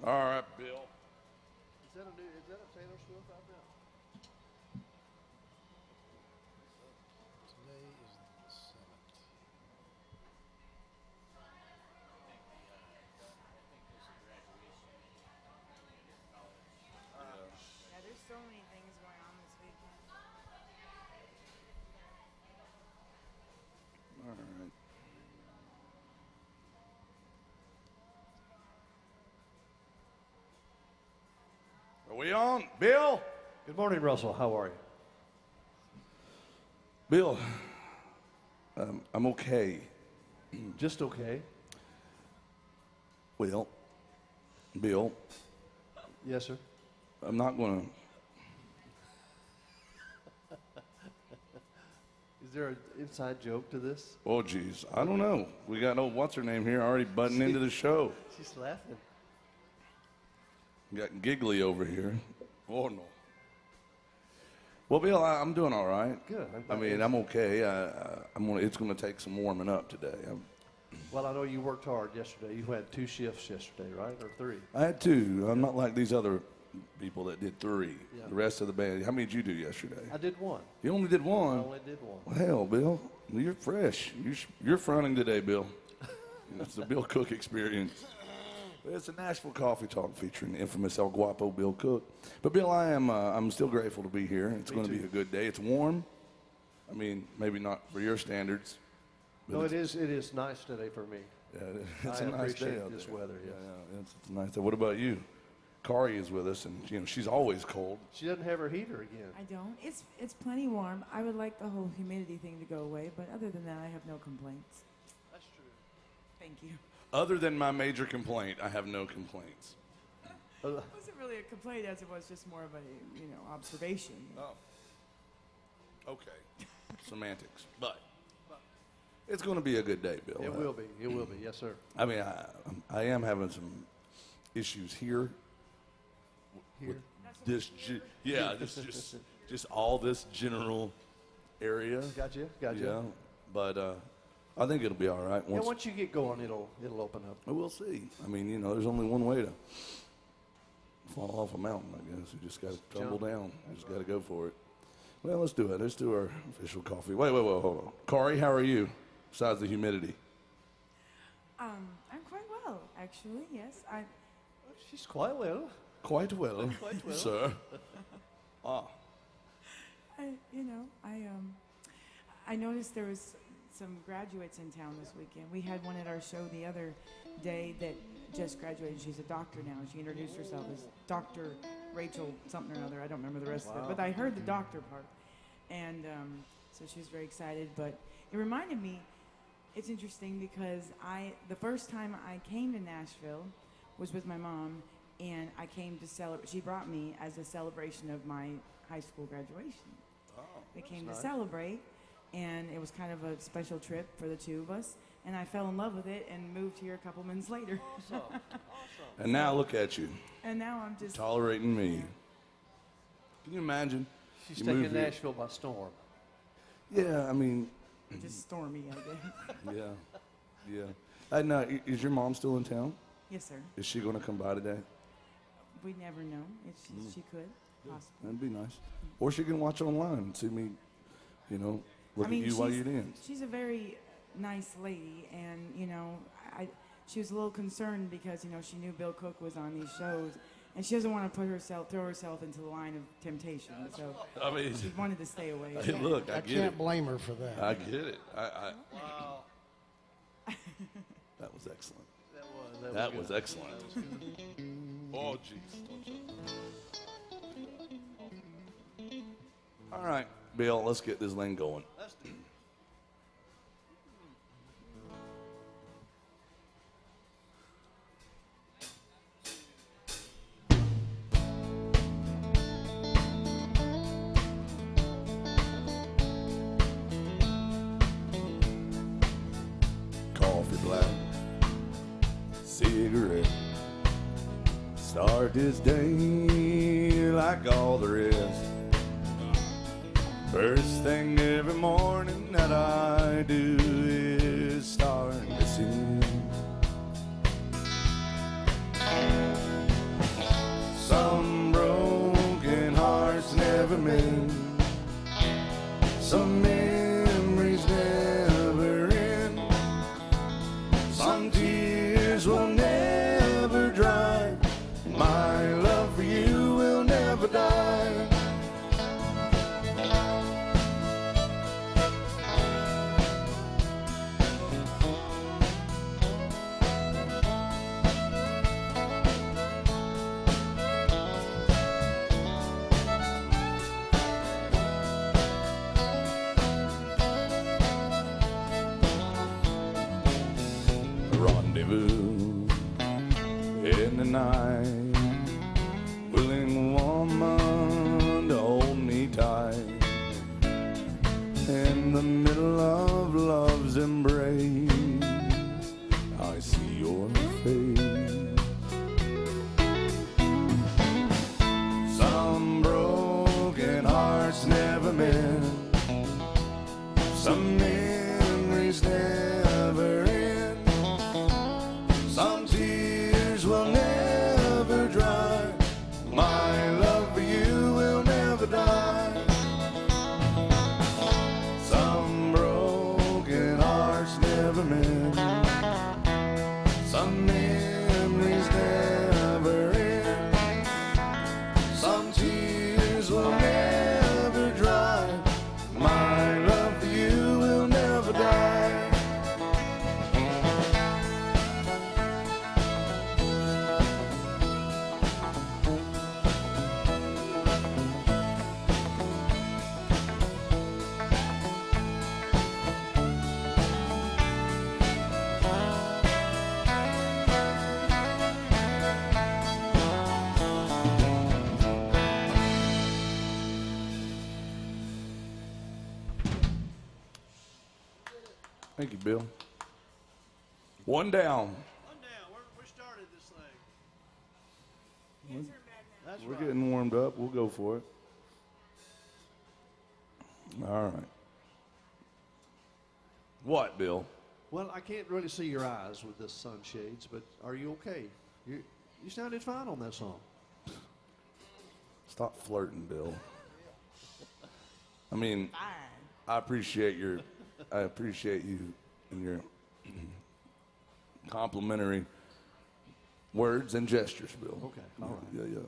All right, Bill. Is that a Taylor Swift out there? Today is the 7th. Yeah, there's so many things going on this weekend. All right. Are we on? Bill? Good morning, Russell. How are you? Bill, I'm okay. Just okay. Well, Bill, Yes, sir. I'm not going to. Is there an inside joke to this? Oh, geez. I don't know. We got old what's-her-name here already butting into the show. She's laughing. Got giggly over here. Oh, no. Well, Bill, I'm doing all right. Good. I mean, I'm okay. It's going to take some warming up today. Well, I know you worked hard yesterday. You had 2 shifts yesterday, right? Or 3? I had 2. I'm not like these other people that did 3. Yeah. The rest of the band. How many did you do yesterday? I did 1. You only did I 1? only did 1. Well, hell, Bill, you're fresh. You're fronting today, Bill. It's the Bill Cook experience. It's a Nashville Coffee Talk featuring the infamous El Guapo Bill Cook. But Bill, I'm still grateful to be here. It's going to be a good day. It's warm. I mean, maybe not for your standards. No, it is nice today for me. Yeah, it's I a nice day appreciate out this there. weather, yes. Yeah, it's a nice day. What about you? Kari is with us, and she's always cold. She doesn't have her heater again. I don't. It's plenty warm. I would like the whole humidity thing to go away, but other than that, I have no complaints. That's true. Thank you. Other than my major complaint, I have no complaints. It wasn't really a complaint as it was just more of a, observation. Oh. Okay. Semantics. But it's going to be a good day, Bill. It will be. It will be. Yes, sir. I mean, I am having some issues here. Here. This, just all this general area. Gotcha. Yeah, but I think it'll be all right. Once you get going, it'll open up. We'll see. I mean, there's only one way to fall off a mountain, I guess. You just got to tumble down. You just got to go for it. Well, let's do it. Let's do our official coffee. Wait, hold on. Kari, how are you, besides the humidity? I'm quite well, actually. Yes, She's quite well. Quite well, Quite well. sir. I noticed there was some graduates in town this weekend. We had one at our show the other day that just graduated. She's a doctor now. She introduced herself as Dr. Rachel something or another. I don't remember the rest of it, but I heard the doctor part. And so she was very excited. But it reminded me, it's interesting because the first time I came to Nashville was with my mom, and I came to celebrate. She brought me as a celebration of my high school graduation. Oh, we came to celebrate, and it was kind of a special trip for the 2 of us. And I fell in love with it and moved here a couple months later. Awesome. And now look at you, And now I'm just tolerating me. Can you imagine? She's You taking move here. Nashville by storm. Yeah, I mean, just stormy, I guess. yeah. And is your mom still in town? Yes, sir. Is she going to come by today? We never know. She could, possibly. That'd be nice. Or she can watch online and see me, look at you while you dance. She's a very nice lady, and she was a little concerned because she knew Bill Cook was on these shows, and she doesn't want to throw herself into the line of temptation. So I mean, she wanted to stay away. Hey, look, I I get can't it. blame her for that. I get it. Wow. That was excellent. That Was good. excellent. Oh, jeez. All right, Bill, let's get this thing going. Let's do it. Coffee black, cigarette. Start this day like all there is. First thing every morning that I do is start listening. never mend. Some memories never end. Some tears will never dry. My love for you will never die. Rendezvous in the night, willing woman to hold me tight. In the middle of love's embrace, I see your face. Some broken hearts never mend. Some memories never end. Some tears will never dry. My love for you will never die. Some broken hearts never mend. Some memories never end. Some tears will never dry. My love for you will never die. Thank you, Bill. One down. One down. We started this thing. That's We're right. getting warmed up. We'll go for it. All right. What, Bill? Well, I can't really see your eyes with this sunshades, but are you okay? You sounded fine on that song. Stop flirting, Bill. I mean, I appreciate you and your complimentary words and gestures, Bill. Okay, all right. Yeah.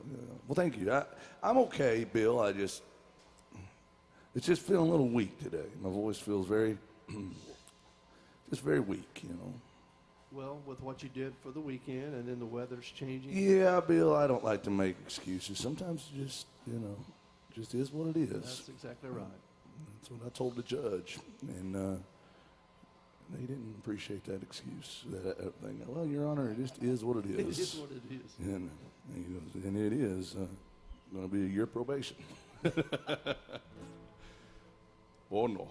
Well, thank you. I'm okay, Bill. It's just feeling a little weak today. My voice feels very, just very weak, you know. Well, with what you did for the weekend and then the weather's changing. Yeah, Bill, I don't like to make excuses. Sometimes it just, just is what it is. That's exactly right. That's what I told the judge, and they didn't appreciate that excuse. That thing. Well, Your Honor, it just is what it is. It is what it is. And he goes, and it is going to be a year probation. Oh no,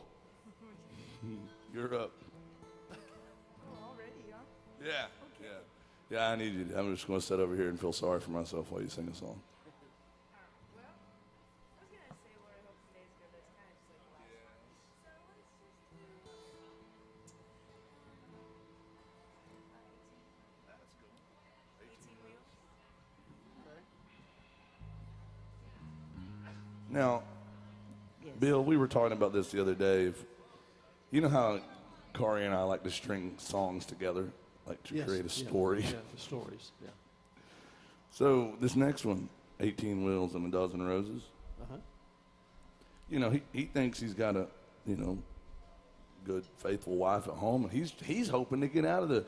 you're up. Already, huh? Yeah. I need you. I'm just going to sit over here and feel sorry for myself while you sing a song. Well, I was gonna say what I hope today's good. That's kind of just like the last one. So let's just do 18 wheels. Now, Yes. Bill, we were talking about this the other day. You know how Corey and I like to string songs together, like to Yes, create a yeah, story. Yeah, the stories. Yeah. So this next one, 18 Wheels and a Dozen Roses. Uh-huh. You know, he thinks he's got a, good, faithful wife at home, and he's hoping to get out of the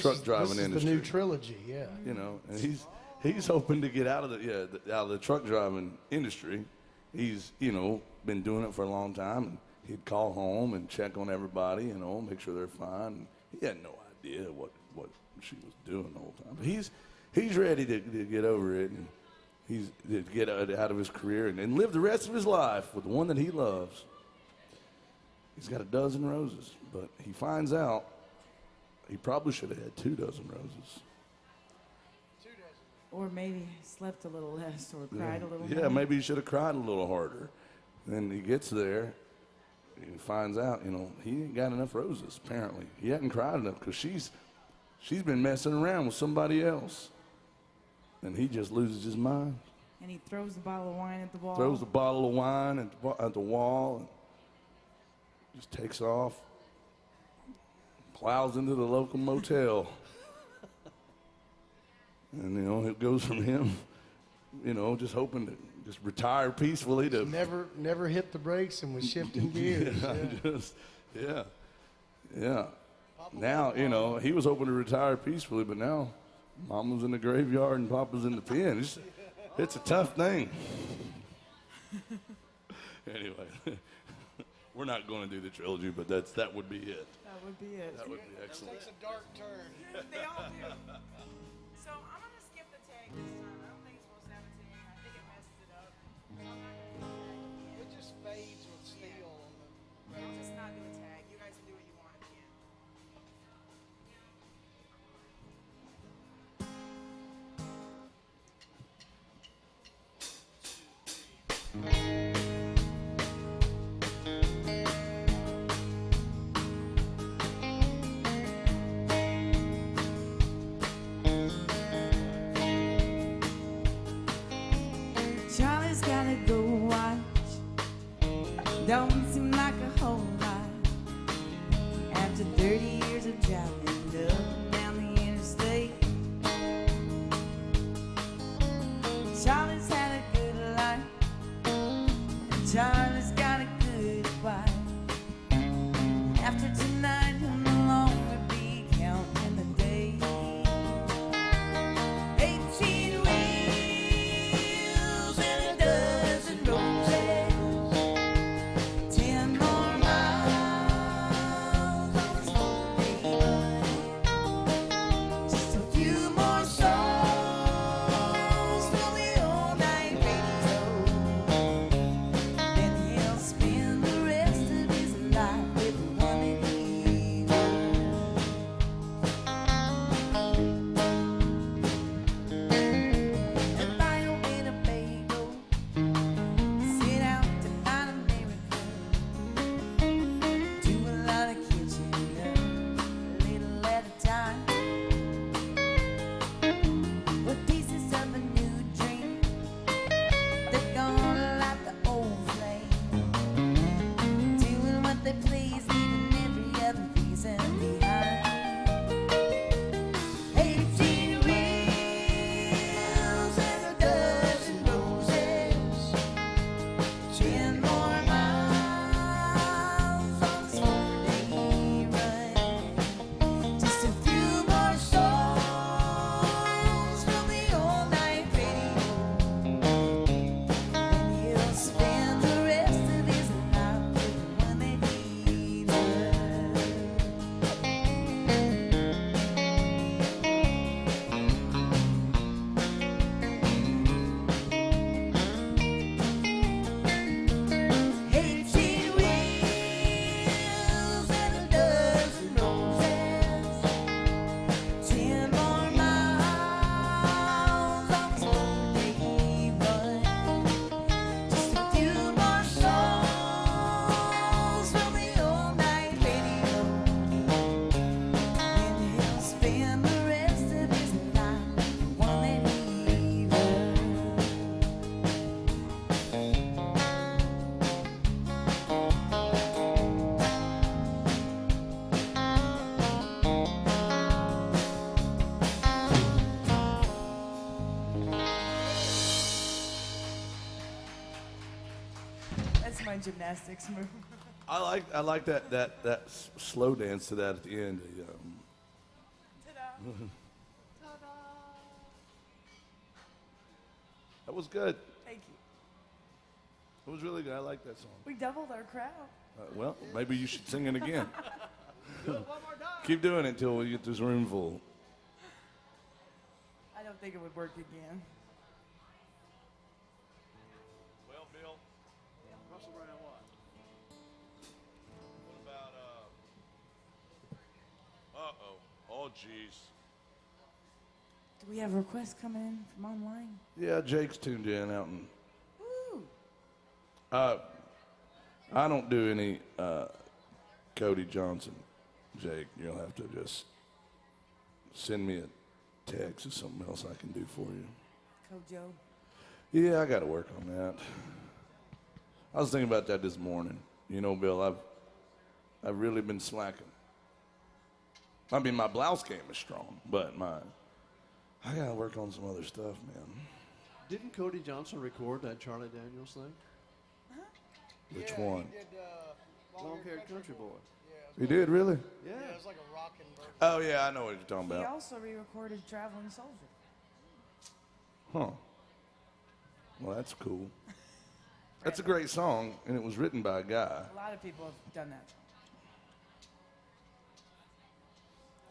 truck driving this is industry. the new trilogy, yeah. You know, and he's hoping to get out of the truck driving industry. He's been doing it for a long time, and he'd call home and check on everybody, make sure they're fine. And he had no idea what she was doing the whole time. But he's ready to get over it, and he's to get out of his career and live the rest of his life with the one that he loves. He's got a dozen roses, but he finds out he probably should have had 2 dozen roses. Or maybe slept a little less or cried a little Yeah, more. maybe he should have cried a little harder. Then he gets there, he finds out, he ain't got enough roses, apparently. He hadn't cried enough because she's been messing around with somebody else. And he just loses his mind. and he throws the bottle of wine at the wall. Throws the bottle of wine at the wall and just takes off. Plows into the local motel. And, it goes from him, just hoping to just retire peacefully to... Never hit the brakes and was shifting gears. Yeah. Now, he was hoping to retire peacefully, but now Mama's in the graveyard and Papa's in the pen. It's a tough thing. Anyway, we're not going to do the trilogy, but that would be it. That would be it. That would be excellent. Takes a dark turn. They all do. So I'm going to skip the tag this time. I don't think it's supposed to have a tag. I think it messes it up. So I'm not going to do a tag again. It just fades with steel on the I'll just not do a tag. You guys can do what you want at the end. Charlie's gotta go watch. Don't seem like a whole lot. After 30 years of driving up and down the interstate, Charlie's had a good life. And Charlie's got a good wife. After tonight, he'll no longer be counting the days. 18 wheels and a dozen roses. 10 more miles on his 4-day run. Just a few more songs from the all-night radio. Then he'll spend the rest of his life with the one that he loves. If I open a bagel, sit out tonight America, do a lot of kitchen, a little at a time. With pieces of a new dream, they're gonna light the old flame, doing what they please, leaving every other reason behind. 18 wheels and a dozen roses. 10 more miles on this 4-day run. Just a few more songs from the all-night radio. And he'll spend the rest of his life with the one that he loves. Eighteen wheels and a dozen roses. 10 more miles on this 4-day run. Just a few more songs from the all-night radio. And he'll spend the rest of his life with the one that he loves. That's my gymnastics move. I like that slow dance to that at the end. Ta-da. That was good. Thank you. It was really good. I like that song. We doubled our crowd. Well, maybe you should sing it again. Keep doing it till we get this room full. I don't think it would work again. Well, Bill, Russell Brand what? what about oh geez. Do we have requests coming in from online? Yeah, Jake's tuned in out in. Woo! I don't do any Cody Johnson, Jake. You'll have to just send me a text or something else I can do for you. Kojo. Yeah, I got to work on that. I was thinking about that this morning. You know, Bill, I've really been slacking. I mean, my blouse game is strong, but I got to work on some other stuff, man. Didn't Cody Johnson record that Charlie Daniels thing? Which Yeah, one? He did, Long-haired country boy. Yeah, He did, really? Yeah. it was like a rockin' version. Oh, yeah, I know what you're talking He about. also re-recorded Traveling Soldier. Huh. Well, that's cool. That's a great song, and it was written by a guy. A lot of people have done that.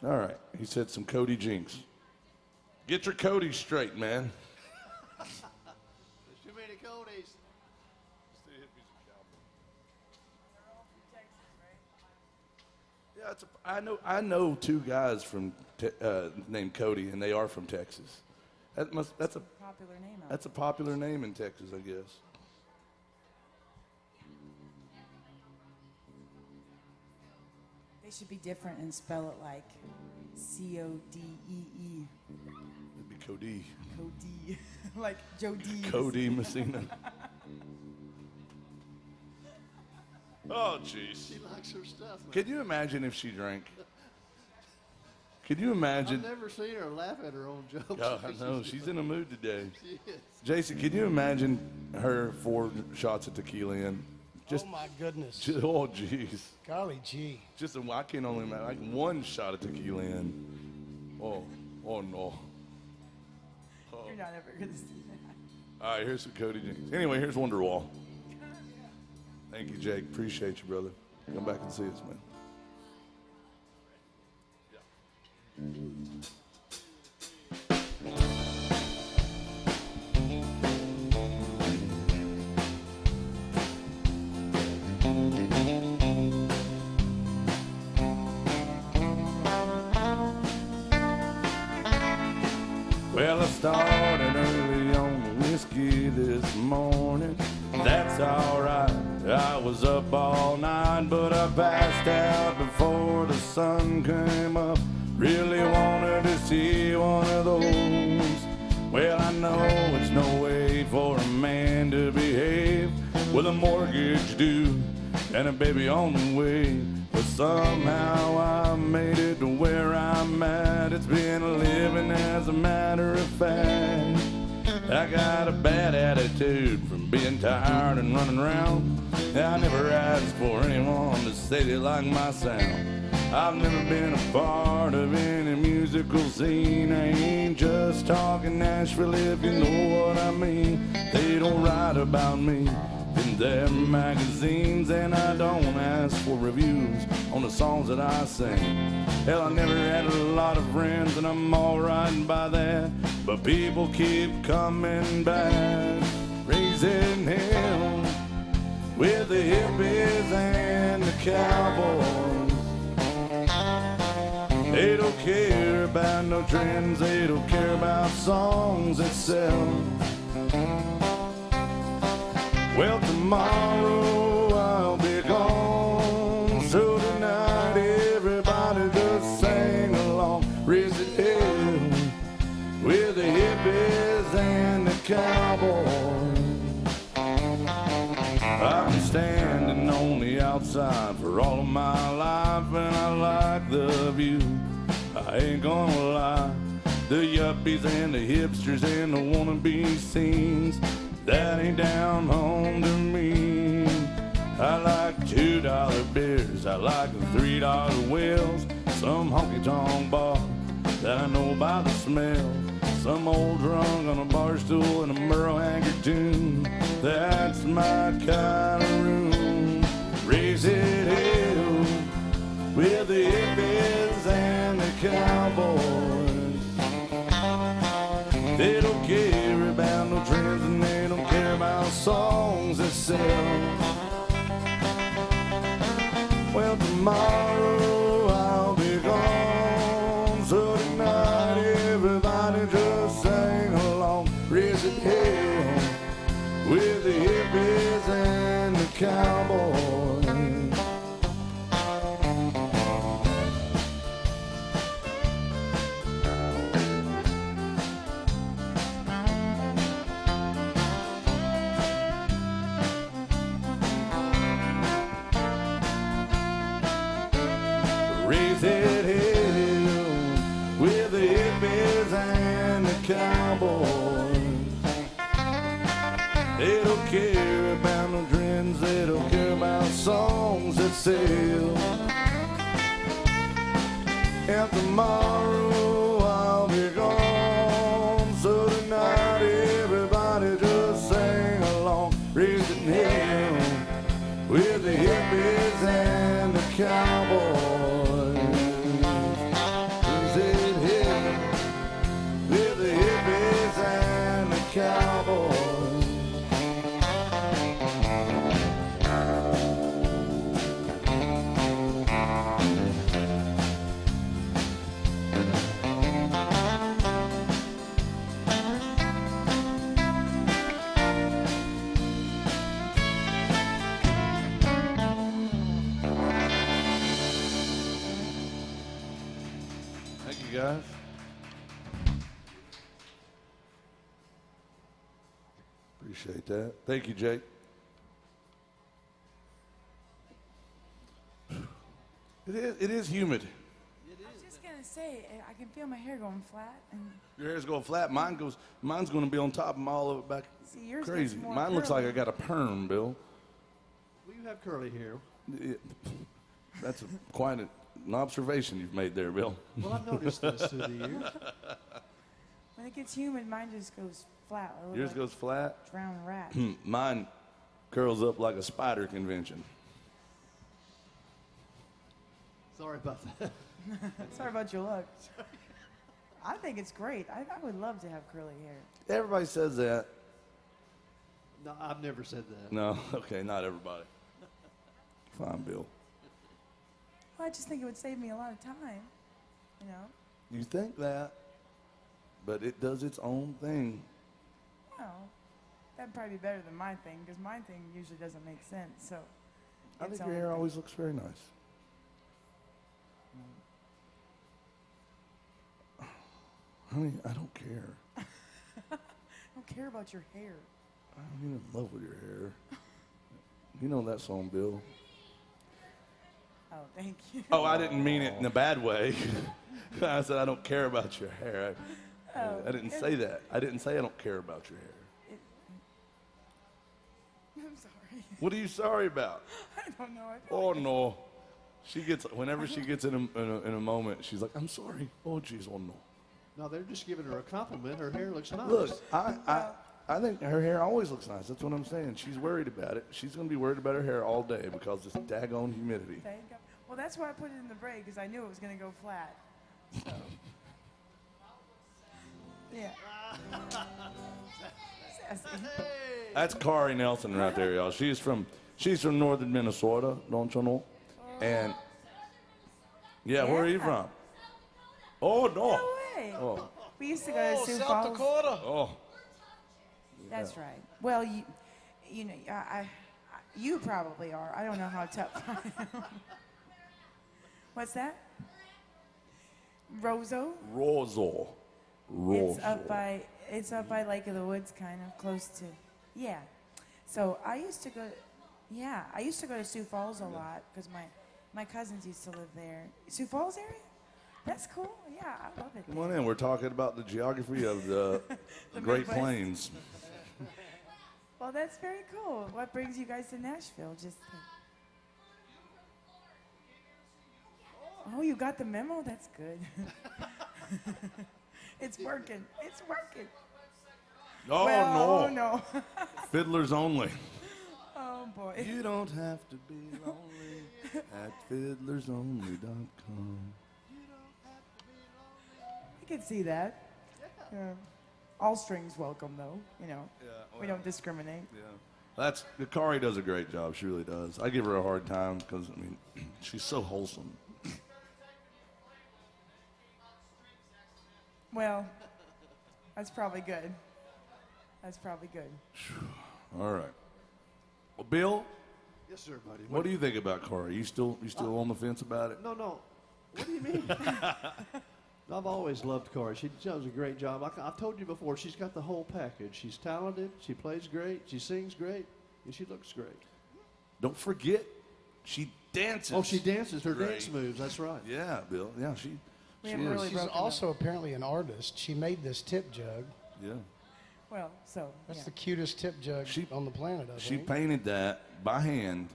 All right. He said some Cody jinx. Get your Cody straight, man. There's too many Codys. Yeah, I know two guys from named Cody, and they are from Texas. That's a Popular name out That's a popular name in Texas, I guess. They should be different and spell it like C-O-D-E-E. It'd be Cody. Cody. Like Joe D. Cody Messina. Oh, jeez. She likes her stuff, man. Can you imagine if she drank? Could you I've imagine? never seen her laugh at her own jokes. Oh, I know. She's in a mood today. She is. Jason, can you imagine her 4 shots of tequila in? Just, Oh my goodness. oh, jeez. Golly gee. Just, I can only imagine, like 1 shot of tequila in. Oh no. You're not ever going to see that. All right, here's some Cody Jinks. Anyway, here's Wonderwall. Thank you, Jake. Appreciate you, brother. Come back and see us, man. Well, I started early on the whiskey this morning. That's alright. I was up all night, but I passed out before the sun came up. Really wanted to see one of those. Well, I know it's no way for a man to behave with a mortgage due and a baby on the way. But somehow I made it to where I'm at. It's been a living as a matter of fact. I got a bad attitude from being tired and running around. I never asked for anyone to say they like my sound. I've never been a part of any musical scene. I ain't just talking Nashville, if you know what I mean. They don't write about me in their magazines, and I don't ask for reviews on the songs that I sing. Hell, I never had a lot of friends, and I'm alright by that. But people keep coming back, raising hell with the hippies and the cowboys. They don't care about no trends, they don't care about songs that sell. Well, tomorrow I'll be gone, so tonight everybody just sing along. Raise it hell with the hippies and the cowboys. I've been standing on the outside for all of my life, and I like the view. I ain't gonna lie, the yuppies and the hipsters and the wannabe scenes, that ain't down home to me. I like $2 beers, I like the $3 wheels, some honky-tonk bar that I know by the smell, some old drunk on a bar stool and a Merle Haggard tune. That's my kind of room. Raise it hell with the hippies and the cowboys. They don't care about no trends, and they don't care about songs that sell. Well, tomorrow I'll be gone, so tonight everybody just sing along. Raise it hell with the hippies and the cowboys. cowboys. They don't care about no trends, they don't care about songs that sell. And tomorrow I'll be gone, so tonight everybody just sing along, raising hell with the hippies and the cowboys. Raising hell with the hippies and the cowboys. Guys. Appreciate that. Thank you, Jake. It is humid. I was just gonna say, I can feel my hair going flat, and Your hair's going flat. Mine's going to be on top and all of it back. see yours Crazy. gets more Mine looks like curly. I got a perm, Bill. Well, you have curly hair. That's quite an observation you've made there, Bill. Well, I've noticed this through the years. When it gets humid, mine just goes flat. I look Yours like goes flat. a drowned rat. Mine curls up like a spider convention. Sorry about that. Sorry about your luck. I think it's great. I would love to have curly hair. Everybody says that. No, I've never said that. No, okay, not everybody. Fine, Bill. Well, I just think it would save me a lot of time. You know? You think that, but it does its own thing. Well, that'd probably be better than my thing, because my thing usually doesn't make sense. So, I its think your own hair thing. always looks very nice. Honey, I don't care. I don't care about your hair. I'm in love with your hair. You know that song, Bill. Oh, thank you. Oh, I didn't mean it in a bad way. I said I don't care about your hair. I didn't say that. I didn't say I don't care about your hair. I'm sorry. What are you sorry about? I don't know. I feel Oh like no. Whenever she gets in a moment, she's like, I'm sorry. Oh jeez, oh no. No, they're just giving her a compliment. Her hair looks nice. Look, I think her hair always looks nice. That's what I'm saying. She's worried about it. She's going to be worried about her hair all day because this daggone humidity. Thank God. Well, that's why I put it in the braid, because I knew it was going to go flat. So. Yeah. Sassy. That's Kari Nelson right there, y'all. She's from northern Minnesota, don't you know? And yeah, where are you Yeah. from? Oh no. No way. Oh, We used to go to Sioux South Falls. Dakota. oh. That's right. Well, you know, you probably are. I don't know how tough I am. What's that? Roseau? Roseau. It's up by Lake of the Woods, kind of close to. Yeah. So I used to go to Sioux Falls a lot because my cousins used to live there. Sioux Falls area? That's cool. Yeah, I love it. Come on in. We're talking about the geography of the Great Midwest. Plains. Well, that's very cool. What brings you guys to Nashville? Oh, you got the memo? That's good. It's working. It's working. Oh Well, no. Oh, no. Fiddlers only. Oh, boy. You don't have to be lonely at fiddlersonly.com. I can see that. Yeah. All strings welcome, though. You know, we don't discriminate. Yeah. Kari does a great job. She really does. I give her a hard time because, I mean, she's so wholesome. Well, that's probably good. That's probably good. All right. Well, Bill, Yes, sir, buddy. what do you think about Kari? You still on the fence about it? No. What do you mean? I've always loved Kari. She does a great job. I've told you before, she's got the whole package. She's talented, she plays great, she sings great, and she looks great. Don't forget, she dances. Oh, she dances. Her Great. dance moves, that's right. Yeah, Bill. Yeah, We haven't really She's broken also apparently an artist. She made this tip jug. Yeah. Well, so That's yeah. the cutest tip jug on the planet, I She think. painted that by hand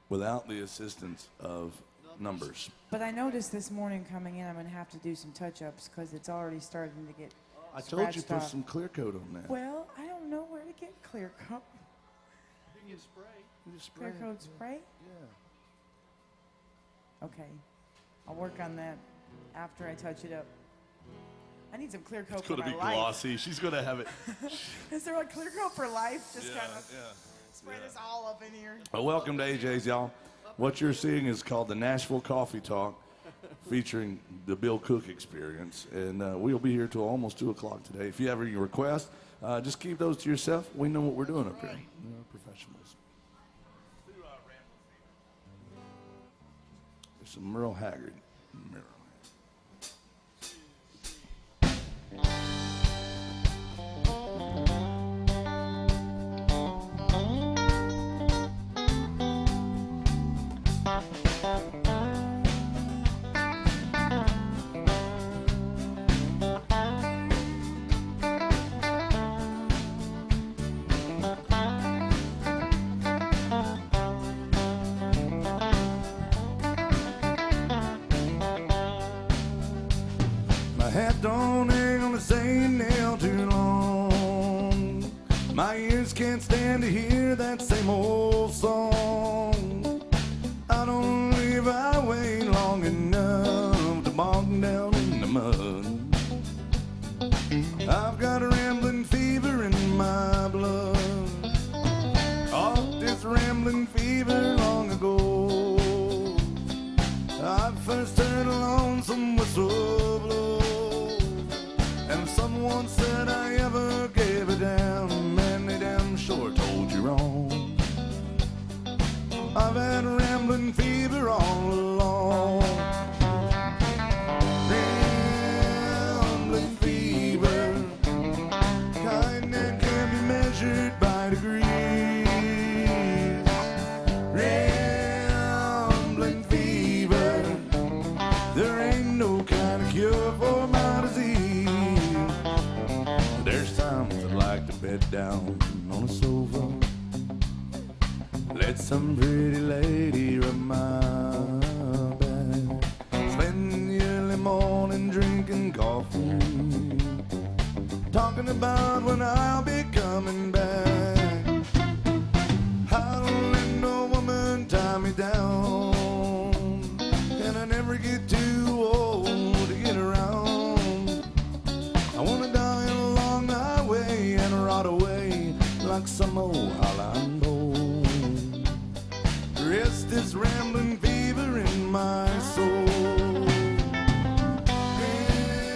without the assistance of numbers. But I noticed this morning coming in, I'm going to have to do some touch-ups because it's already starting to get I told you scratched put off. some clear coat on that. Well, I don't know where to get clear coat. You can spray. You just Clear spray it. coat spray? Yeah. Okay. I'll work on that after I touch it up. I need some clear coat It's for going to my be life. glossy. She's going to have it. Is there a clear coat for life? Just kind of yeah. spray this all up in here. Well, welcome to AJ's, y'all. What you're seeing is called the Nashville Coffee Talk, featuring the Bill Cook Experience. And we'll be here till almost 2 o'clock today. If you have any requests, just keep those to yourself. We know what we're doing up here. We're professionals. There's some Merle Haggard. Merle. My hat don't hang on the same nail too long. My ears can't stand to hear that same old song. I don't leave I wait long enough to bog down in the mud. I've got a rambling fever in my blood. Off this rambling fever long ago, I first heard a lonesome whistle blow. And if someone said I ever gave a damn, man, they damn sure told you wrong. I've had rambling fever all along. Rambling fever, kind that can be measured by degrees. Rambling fever, there ain't no kind of cure for my disease. There's times I'd like to bed down on a sofa, let some pretty lady rub my back, spend the early morning drinking coffee, talking about when I'll be coming back. I don't let no woman tie me down, and I never get too old to get around. I wanna die along the highway and rot away like some old Hollando. Rest this rambling fever in my soul.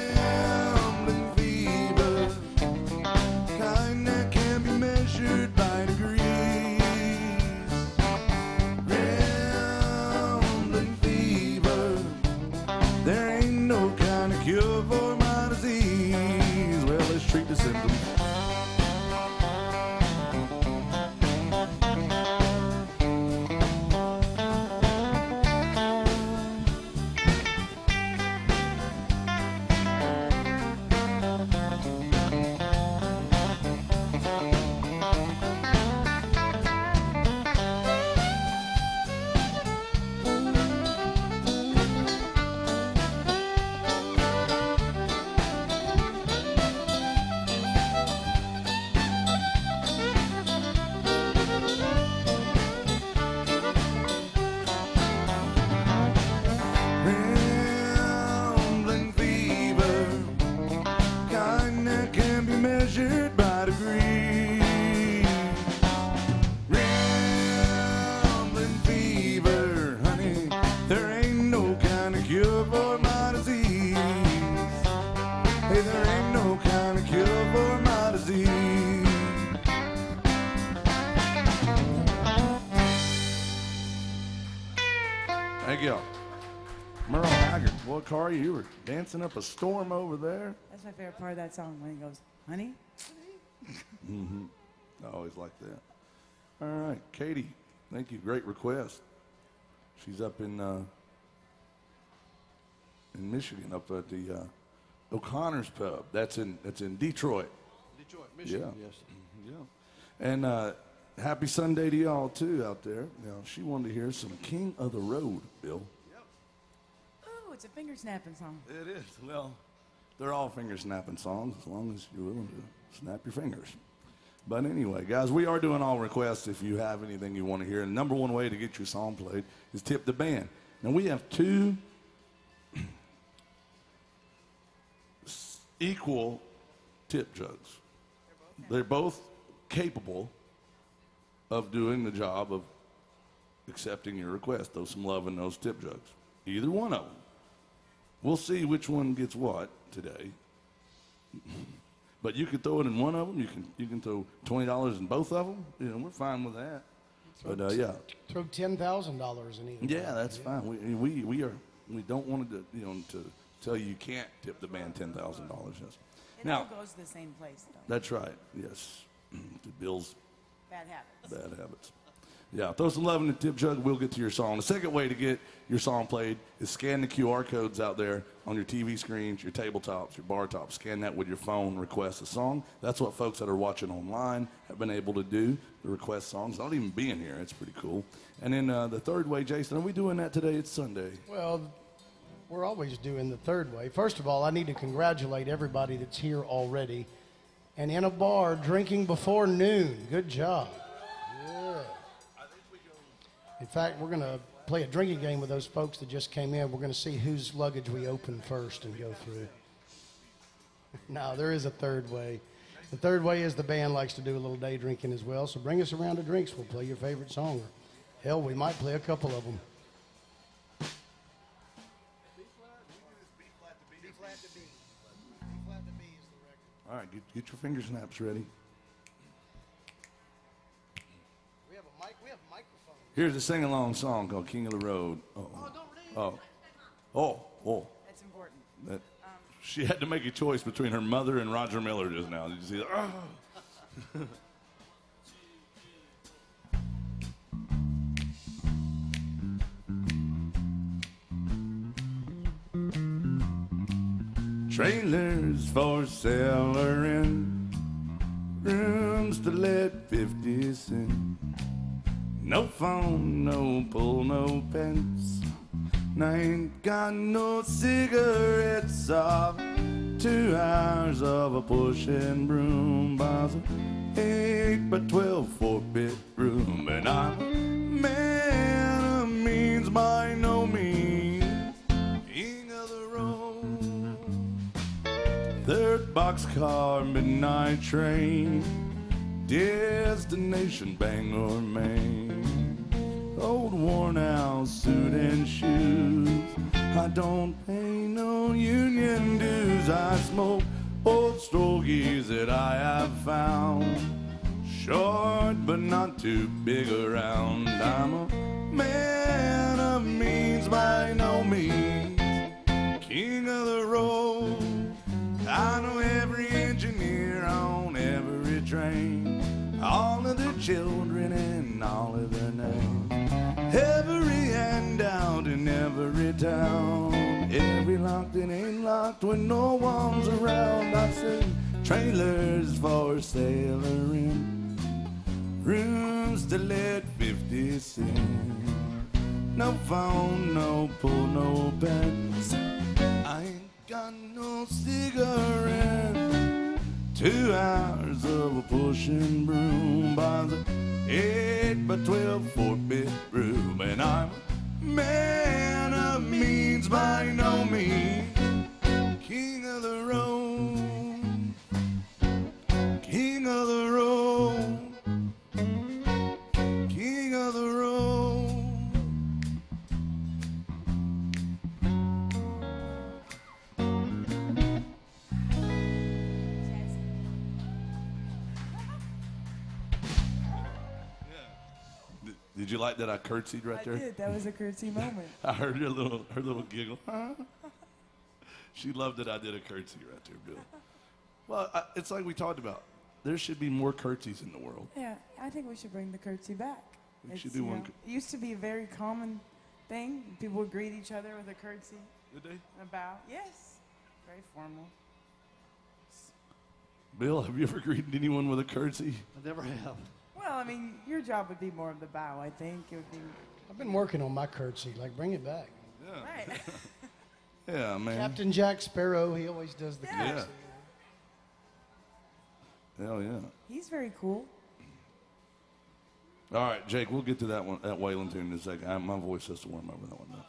Rambling fever, kind that can be measured by degrees. Rambling fever, there ain't no kind of cure for my disease. Well, let's treat the symptoms. Rambling fever, kind that can be measured by degrees. Rambling fever, honey, there ain't no kind of cure for my disease. Hey, there ain't no kind of cure for my disease. Thank you. Merle Haggard, boy, Corey, you were dancing up a storm over there. That's my favorite part of that song when he goes, honey. I always like that. All right, Katie, thank you. Great request. She's up in in Michigan, up at the O'Connor's Pub. That's in Detroit. Detroit, Michigan. Yeah. Yes. Yeah. And happy Sunday to y'all too out there. She wanted to hear some King of the Road, Bill. Oh, it's a finger snapping song. It is. Well, they're all finger snapping songs as long as you're willing to snap your fingers. But anyway, guys, we are doing all requests if you have anything you want to hear. And the number one way to get your song played is tip the band. Now, we have two equal tip jugs. They're both capable of doing the job of accepting your request. Throw some love in those tip jugs. Either one of them. We'll see which one gets what today. But you can throw it in one of them. You can throw $20 in both of them. We're fine with that. But yeah, Throw $10,000 in either. yeah, that's fine. We don't want to to tell you can't tip the band $10,000. Yes. It Now all goes to the same place, though. that's right. Yes, the Bill's Bad habits. bad habits. Yeah, throw some love in the tip jug. We'll get to your song. The second way to get your song played is scan the QR codes out there on your TV screens, your tabletops, your bar tops. Scan that with your phone, request a song. That's what folks that are watching online have been able to do, to request songs. Not even being here. It's pretty cool. And then the third way, Jason, are we doing that today? It's Sunday. Well, we're always doing the third way. First of all, I need to congratulate everybody that's here already and in a bar drinking before noon. Good job. Yeah. In fact, we're going to play a drinking game with those folks that just came in. We're going to see whose luggage we open first and go through. No, there is a third way. The third way is the band likes to do a little day drinking as well. So bring us a round of drinks. We'll play your favorite song. Hell, we might play a couple of them. All right, get your finger snaps ready. We have a microphone. Here's a sing-along song called King of the Road. Oh. That's important. That, she had to make a choice between her mother and Roger Miller just now. Did you see that? Oh. Trailers for sale are in, rooms to let 50 cents. No phone, no pull, no pence. And I ain't got no cigarettes off. 2 hours of a pushing broom buys a 8 by 12 4-bit room. And I'm a man of means by no means, king of the road. Third boxcar, midnight train, destination Bangor, Maine. Old worn out suit and shoes, I don't pay no union dues. I smoke old stogies that I have found, short but not too big around. I'm a man of means by no means, king of the road. I know every engineer on every train, all of their children and all of their names, every handout in every town, every lock that ain't locked when no one's around. I say trailers for sale are in, rooms to let 50 cents. No phone, no pull, no pens. I ain't got no cigarette. 2 hours of a pushing broom by the 8 by 12 4-bit room. And I'm a man of means by no means, king of the road, king of the road, king of the road. Did you like that I curtsied right there? I did. That was a curtsy moment. I heard her little giggle. Huh? She loved that I did a curtsy right there, Bill. Well, it's like we talked about. There should be more curtsies in the world. Yeah, I think we should bring the curtsy back. We should do one. It used to be a very common thing. People would greet each other with a curtsy. Did they? A bow. Yes. Very formal. Bill, have you ever greeted anyone with a curtsy? I never have. Well, I mean, your job would be more of the bow, I think. It would be. I've been working on my curtsy. Like, bring it back. Yeah. Right. Yeah, man. Captain Jack Sparrow, he always does the Yeah. curtsy. Hell yeah. He's very cool. All right, Jake, we'll get to that one, that Waylon tune in a second. My voice has to warm up with that one now.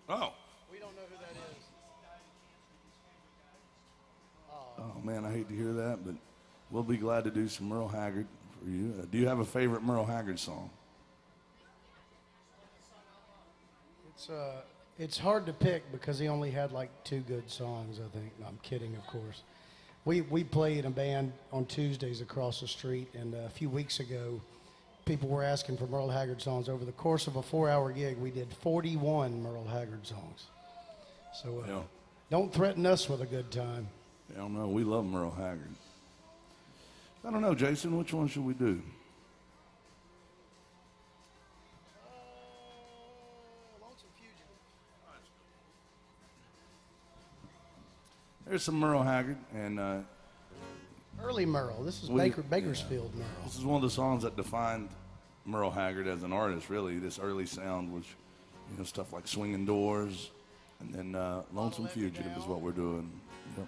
Oh. We don't know who that is. Oh, man, I hate to hear that, but we'll be glad to do some Merle Haggard for you. Do you have a favorite Merle Haggard song? It's hard to pick because he only had like 2 good songs, I think. No, I'm kidding, of course. We play in a band on Tuesdays across the street, and a few weeks ago, people were asking for Merle Haggard songs. Over the course of a 4-hour gig, we did 41 Merle Haggard songs. So Yeah. don't threaten us with a good time. I don't know. We love Merle Haggard. I don't know, Jason. Which one should we do? There's some Merle Haggard, and Early Merle. This is Bakersfield Merle. this is one of the songs that defined Merle Haggard as an artist, really. This early sound was, stuff like Swinging Doors, and then Lonesome Fugitive is what we're doing. Yep.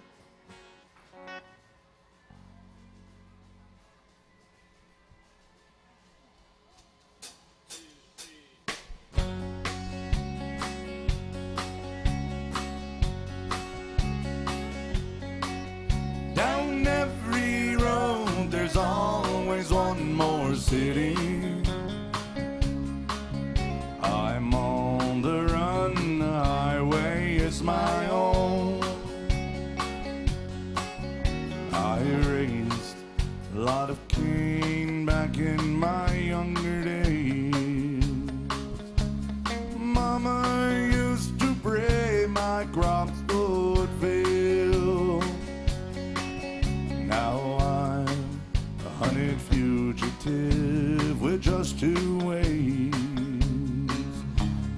Down every road, there's always one more city. I'm on the run, the highway is my own. I raised a lot of cane back in my younger days. Mama used to pray my crops would fail. Now I'm a hunted fugitive with just 2 ways: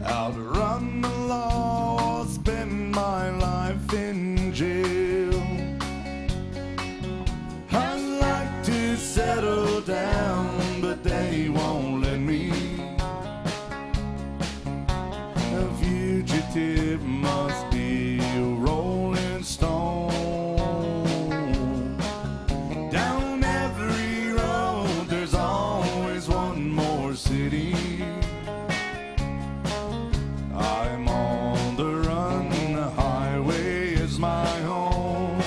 outrun the law, spend my life in jail. I'd like to settle down, but they won't let me. A fugitive must be a rolling stone. Down every road, there's always one more city. I'm on the run, the highway is my home.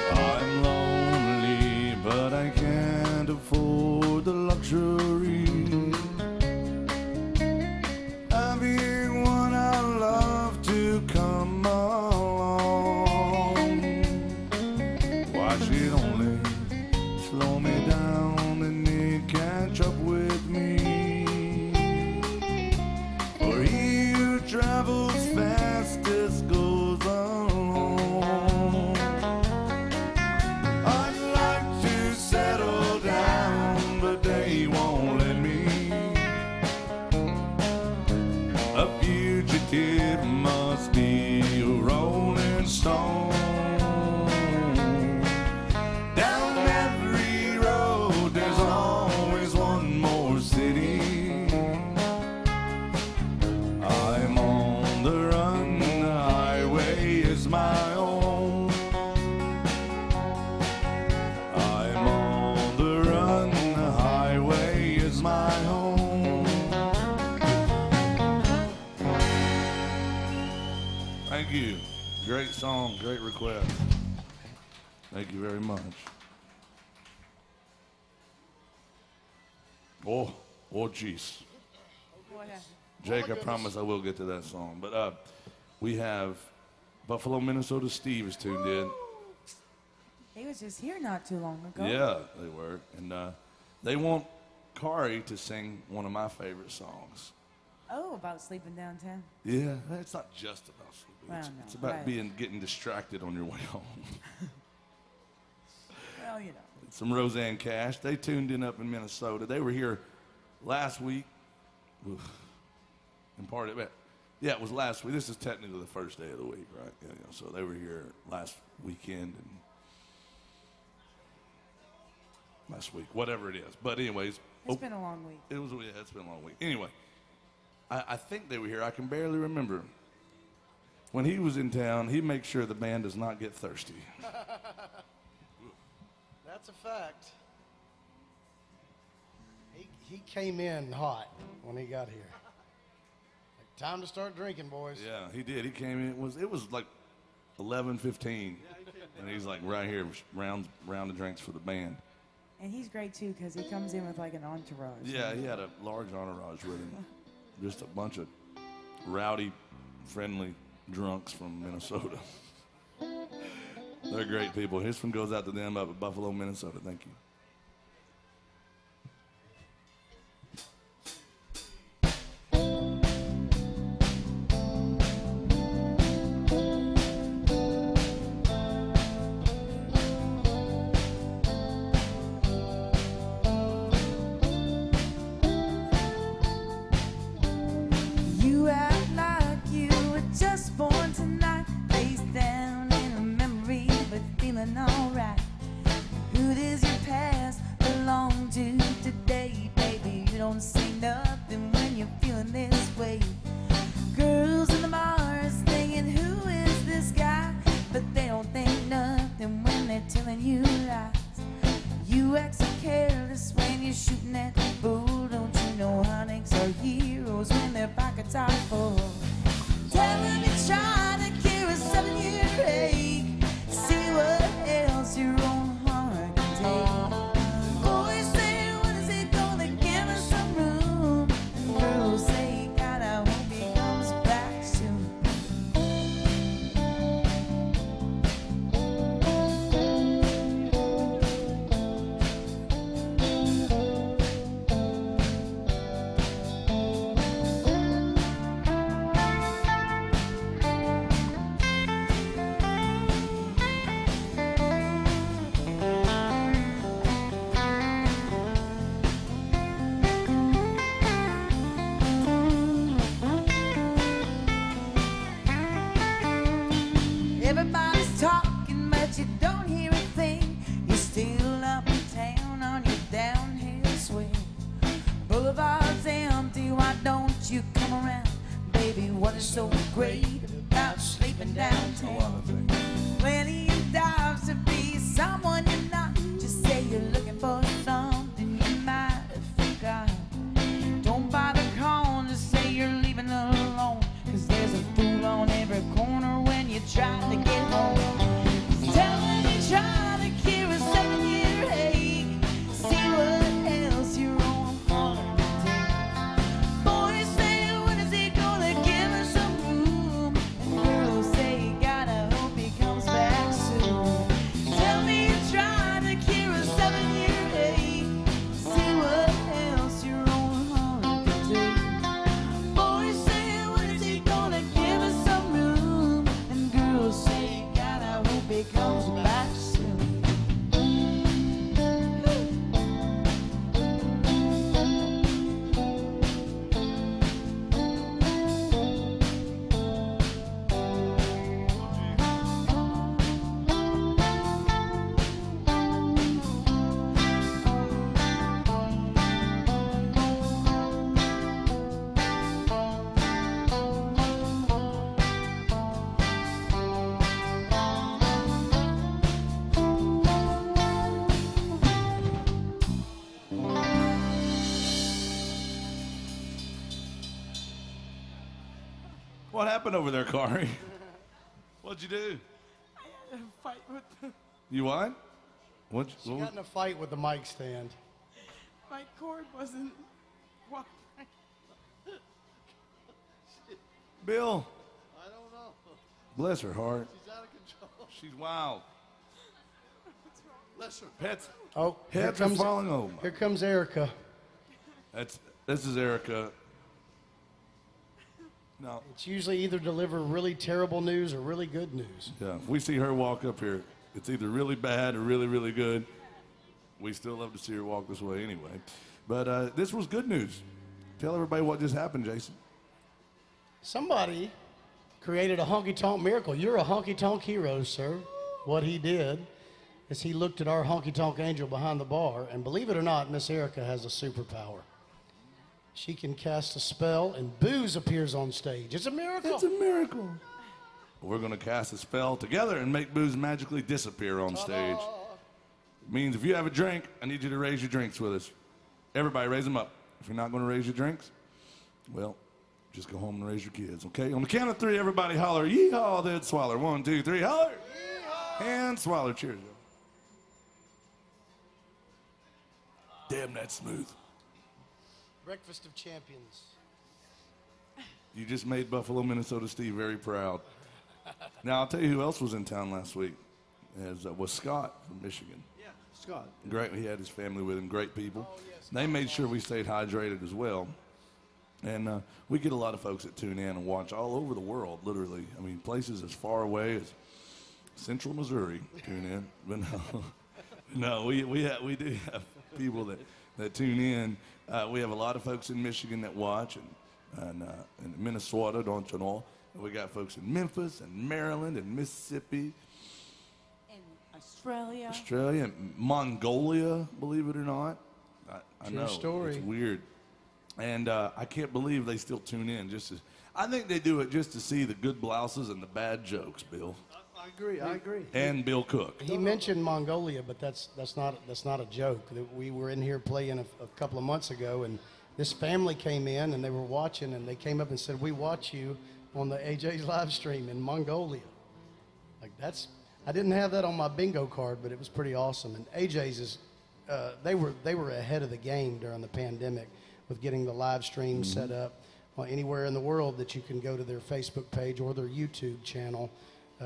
I'm lonely, but I can't afford the luxury. Having one I love to come along. Why she'd only slow me down and then catch up with me. For he who travels fastest goes alone. I'd like to settle down, but they won't let me. A fugitive must be a rolling stone. Down every road, there's always one more city. I'm on the run, the highway is my own. I'm on the run, the highway is my home. Thank you. Great song, great request. Thank you very much. Oh, jeez. What happened? Jake, I promise I will get to that song. But we have Buffalo, Minnesota. Steve is tuned in. He was just here not too long ago. Yeah, they were. And they want Kari to sing one of my favorite songs. Oh, about sleeping downtown. Yeah, it's not just about sleeping. Well, It's, no, it's about right. getting distracted on your way home. Well, you know. Some Roseanne Cash. They tuned in up in Minnesota. They were here last week. Oof. And part of it, yeah, it was last week. This is technically the first day of the week, right? Yeah, so they were here last weekend and last week, whatever it is. But anyways, It's been a long week. It's been a long week. Anyway, I think they were here. I can barely remember. When he was in town, he'd make sure the band does not get thirsty. That's a fact. He came in hot when he got here. Like, time to start drinking, boys. Yeah, he did. He came in. It was like 11:15, and he's like right here, round of drinks for the band. And he's great, too, because he comes in with like an entourage. Yeah, he had a large entourage with him. Just a bunch of rowdy, friendly drunks from Minnesota. They're great people. This one goes out to them up at Buffalo, Minnesota. Thank you. You act like you were just born tonight, face down in a memory, but feeling alright. Who does your past belong to today, baby? You don't say nothing when you're feeling this way. Girls in the bars thinking, who is this guy? But they don't think nothing when they're telling you lies. You act so careless when you're shooting at the bull. Don't you know Honks are heroes when their pockets are full? Tell them you try to cure a 7-year ache. See what else your own heart can take. Boys say, when is he gonna give us some room? And girls say, God, I hope he comes back soon. Everybody's talking, but you don't hear a thing. You're still up in town on your downhill swing. Boulevard's empty, why don't you come around? Baby, what is so great about sleeping downtown? Plenty of doubts to be someone you're not. Just say you're looking for something you might have forgot. Don't bother calling, just say you're leaving alone. Cause there's a fool on every corner when you try to get home. Tell them you try to cure a 7-year ache. See what else your own heart can take. Boys say, when is he gonna give us some room? And girls say, God, I hope he comes back soon. Tell me you try to cure a 7-year ache. See what else your own heart can take. Boys say, when is he gonna give us some room? And girls say, God, I hope he comes back soon. What happened over there, Kari? What'd you do? Fight with You what? What? She got in a fight with the mic stand. my cord wasn't. Bill, I don't know. bless her heart. She's out of control. She's wild. Bless her. Pets, Oh, pets are falling over. here comes Erica. This is Erica. No, It's usually either deliver really terrible news or really good news. yeah. If we see her walk up here, it's either really bad or really, really good. We still love to see her walk this way anyway. But this was good news. Tell everybody what just happened, Jason. Somebody created a honky tonk miracle. You're a honky tonk hero, sir. What he did is he looked at our honky tonk angel behind the bar, and believe it or not, Miss Erica has a superpower. She can cast a spell, and booze appears on stage. It's a miracle. It's a miracle. We're going to cast a spell together and make booze magically disappear on stage. It means if you have a drink, I need you to raise your drinks with us. Everybody raise them up. If you're not going to raise your drinks, well, just go home and raise your kids, okay? On the count of three, everybody holler, yeehaw, then swaller. 1, 2, 3, holler. Yeehaw. And swaller. Cheers, y'all. Damn, that's smooth. Breakfast of champions. You just made Buffalo, Minnesota Steve very proud. Now, I'll tell you who else was in town last week. Was Scott from Michigan. Yeah, Scott. Great. He had his family with him. Great people. They made sure we stayed hydrated as well. And we get a lot of folks that tune in and watch all over the world, literally. I mean, places as far away as Central Missouri tune in. But no, we do have people that tune in. We have a lot of folks in Michigan that watch, and in Minnesota, don't you know? We got folks in Memphis and Maryland and Mississippi. In Australia. Australia and Mongolia, believe it or not. I True know. story. It's weird. And I can't believe they still tune in. I think they do it just to see the good blouses and the bad jokes, Bill. I agree. And Bill Cook. He mentioned Mongolia, but that's not a joke. We were in here playing a couple of months ago, and this family came in and they were watching, and they came up and said, "We watch you on the AJ's live stream in Mongolia." Like I didn't have that on my bingo card, but it was pretty awesome. And AJ's is they were ahead of the game during the pandemic with getting the live stream set up. Well, anywhere in the world that you can go to their Facebook page or their YouTube channel.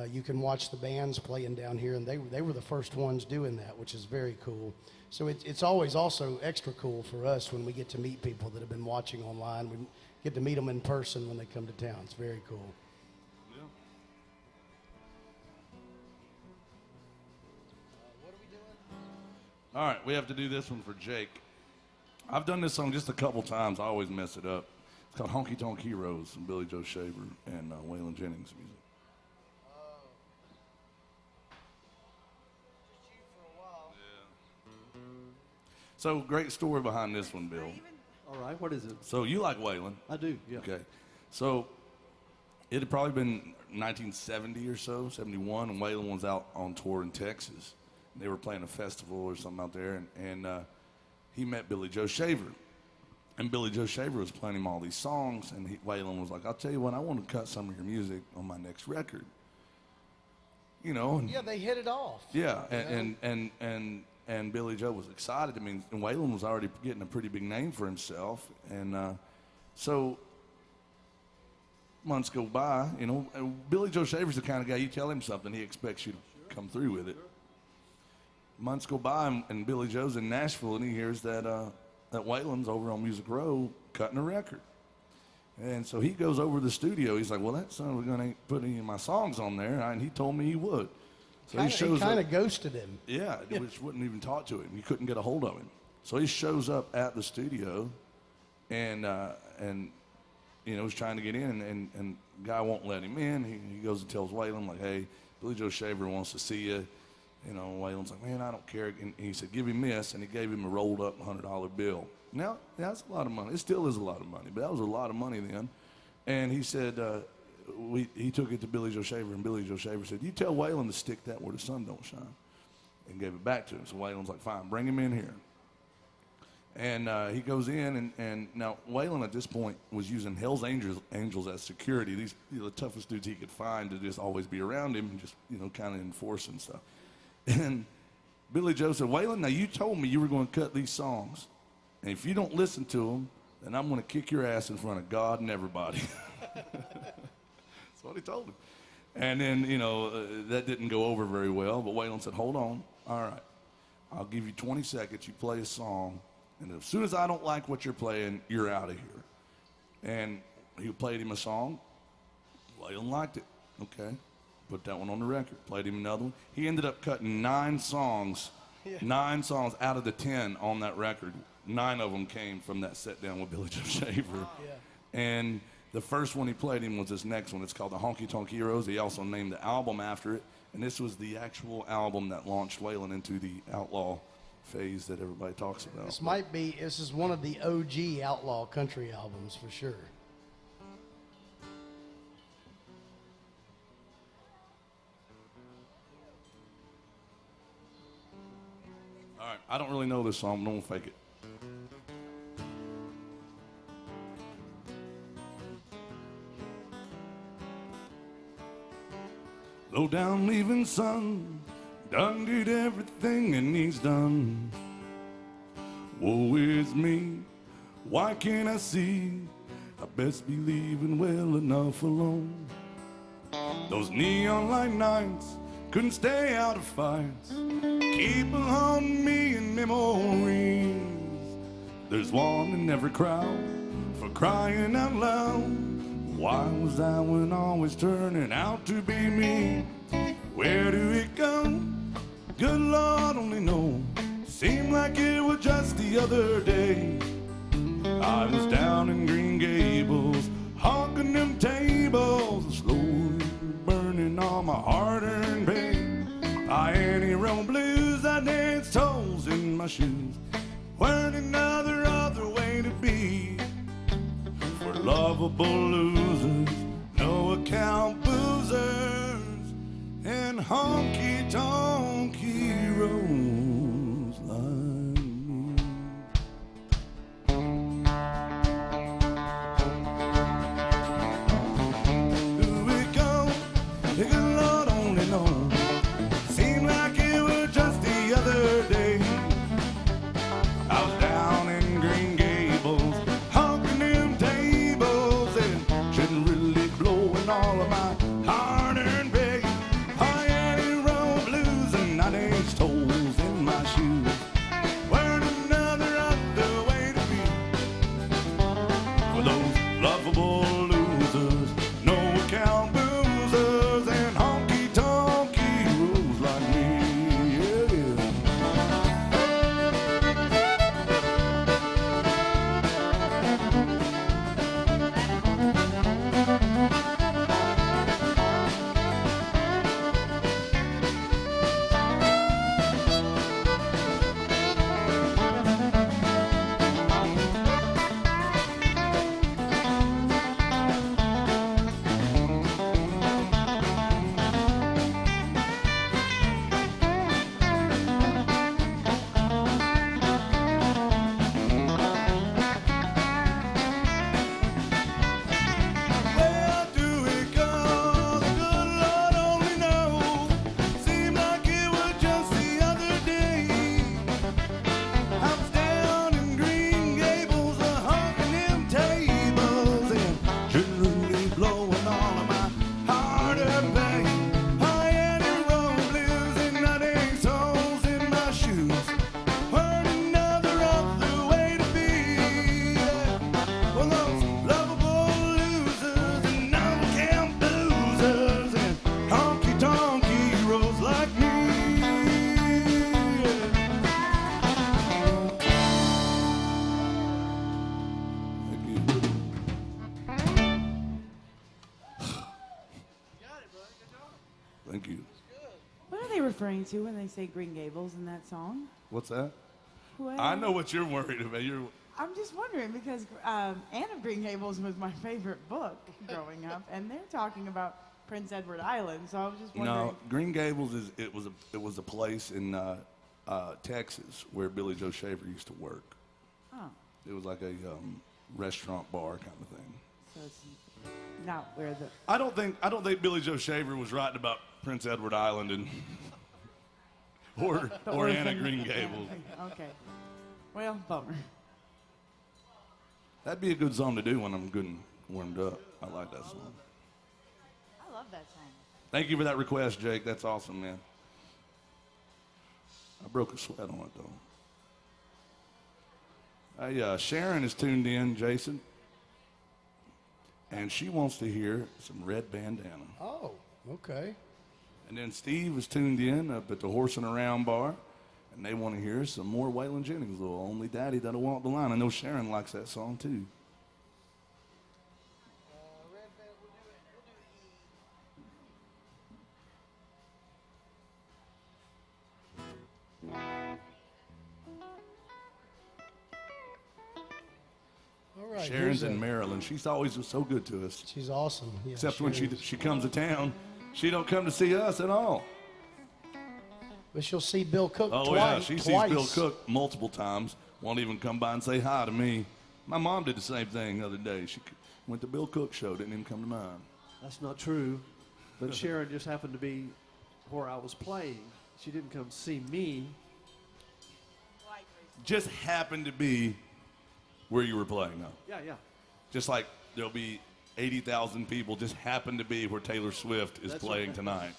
You can watch the bands playing down here, and they were the first ones doing that, which is very cool. So it's always also extra cool for us when we get to meet people that have been watching online. We get to meet them in person when they come to town. It's very cool. Yeah. What are we doing? All right, we have to do this one for Jake. I've done this song just a couple times. I always mess it up. It's called Honky Tonk Heroes from Billy Joe Shaver and Waylon Jennings music. So, great story behind this one, Bill. All right, what is it? So, you like Waylon? I do, yeah. Okay. So, it had probably been 1970 or so, 71, and Waylon was out on tour in Texas. They were playing a festival or something out there, and he met Billy Joe Shaver. And Billy Joe Shaver was playing him all these songs, and Waylon was like, "I'll tell you what, I want to cut some of your music on my next record." You know? And, Yeah, they hit it off. yeah, and Billy Joe was excited. I mean, and Waylon was already getting a pretty big name for himself. And so months go by, you know, and Billy Joe Shaver's the kind of guy, you tell him something, he expects you to come through with it. Months go by, and Billy Joe's in Nashville, and he hears that Waylon's over on Music Row cutting a record. And so he goes over to the studio. He's like, "Well, that son of a gun ain't put any of my songs on there," and he told me he would. So he shows kind up. of ghosted him. Yeah, which wouldn't even talk to him. You couldn't get a hold of him. So he shows up at the studio, and you know, he's trying to get in, and the guy won't let him in. He goes and tells Waylon, like, "Hey, Billy Joe Shaver wants to see you." You know, Waylon's like, "Man, I don't care." And he said, "Give him this," and he gave him a rolled up $100 bill. Now, that's a lot of money. It still is a lot of money, but that was a lot of money then. And he said, he took it to Billy Joe Shaver, and Billy Joe Shaver said, "You tell Waylon to stick that where the sun don't shine," and gave it back to him. So Waylon's like, "Fine, bring him in here." And he goes in, and now Waylon at this point was using Hell's Angels as security. These the toughest dudes he could find to just always be around him and just, you know, kind of enforcing stuff. And Billy Joe said, "Waylon, now you told me you were going to cut these songs, and if you don't listen to them, then I'm going to kick your ass in front of God and everybody." That's what he told him. And then, that didn't go over very well, but Waylon said, hold on. All right. I'll give you 20 seconds. You play a song. And as soon as I don't like what you're playing, you're out of here. And he played him a song. Waylon liked it. Okay. Put that one on the record. Played him another one. He ended up cutting 9 songs. Yeah. 9 songs out of the 10 on that record. 9 of them came from that sit down with Billy Joe Shaver. Wow. Yeah. And the first one he played him was this next one. It's called the Honky Tonk Heroes. He also named the album after it. And this was the actual album that launched Waylon into the outlaw phase that everybody talks about. This is one of the OG outlaw country albums for sure. All right, I don't really know this song, but I'm gonna fake it. Low down leaving son, done did everything and he's done. Woe is me, why can't I see? I best be leaving well enough alone. Those neon light nights couldn't stay out of fights, keep on me in memories. There's one in every crowd for crying out loud. Why was I one always turning out to be me? Where do it go? Good Lord only knows. Seemed like it was just the other day. I was down in Green Gables, honking them tables, slowly burning all my hard-earned pay. I ain't roll blues, I dance toes in my shoes. Weren't another other way to be. For lovable losers, no account boozers, and honky-tonk heroes like me. Who it go? The good Lord only knows. Seemed like it was just the other day. I was down in Green Gables, honking them tables, and shouldn't really blowing all of my hard-earned pay. I ain't roll blues and I dance toes in my shoes. Weren't another other way to be. For those lovable losers, no account boozers, and honky-tonk heroes like me. Yeah, yeah. Where do it go? The good Lord only knows. Seemed like it was just the other day. I was down in Green Gables, honking them tables, and generally blowing all of my hard-earned pay. I had to roll blues and I dance toes in my shoes. Weren't another other way to be. Well, those lovable losers and no-account boozers and honky-tonk heroes like me. Thank you. Thank you. What are they referring to when they say Green Gables in that song? What's that? Well, I know what you're worried about. I'm just wondering because Anne of Green Gables was my favorite book growing up, and they're talking about Prince Edward Island. So I was just wondering. No, Green Gables it was a place in Texas where Billy Joe Shaver used to work. Oh, It was like a restaurant bar kind of thing. so it's not where the. I don't think Billy Joe Shaver was writing about Prince Edward Island and or Anne of Green Gables. Okay. Well, bummer. That'd be a good song to do when I'm good and warmed up. I like that song. love that song. Thank you for that request, Jake. That's awesome, man. I broke a sweat on it, though. Hey, Sharon is tuned in, Jason. And she wants to hear some Red Bandana. Oh, okay. And then Steve is tuned in up at the Horse and Around bar. And they want to hear some more Waylon Jennings, little Only Daddy That'll Walk the Line. I know Sharon likes that song, too. All right. Sharon's in Maryland. She's always so good to us. She's awesome. Yeah, Except when is. she comes to town, she don't come to see us at all. But she'll see Bill Cook Oh, twice. yeah, she sees Bill Cook multiple times. Won't even come by and say hi to me. My mom did the same thing the other day. She went to Bill Cook's show, didn't even come to mine. That's not true. But Sharon just happened to be where I was playing. She didn't come see me. Just happened to be where you were playing, though. Yeah. Just like there'll be 80,000 people just happen to be where Taylor Swift is That's playing right. tonight.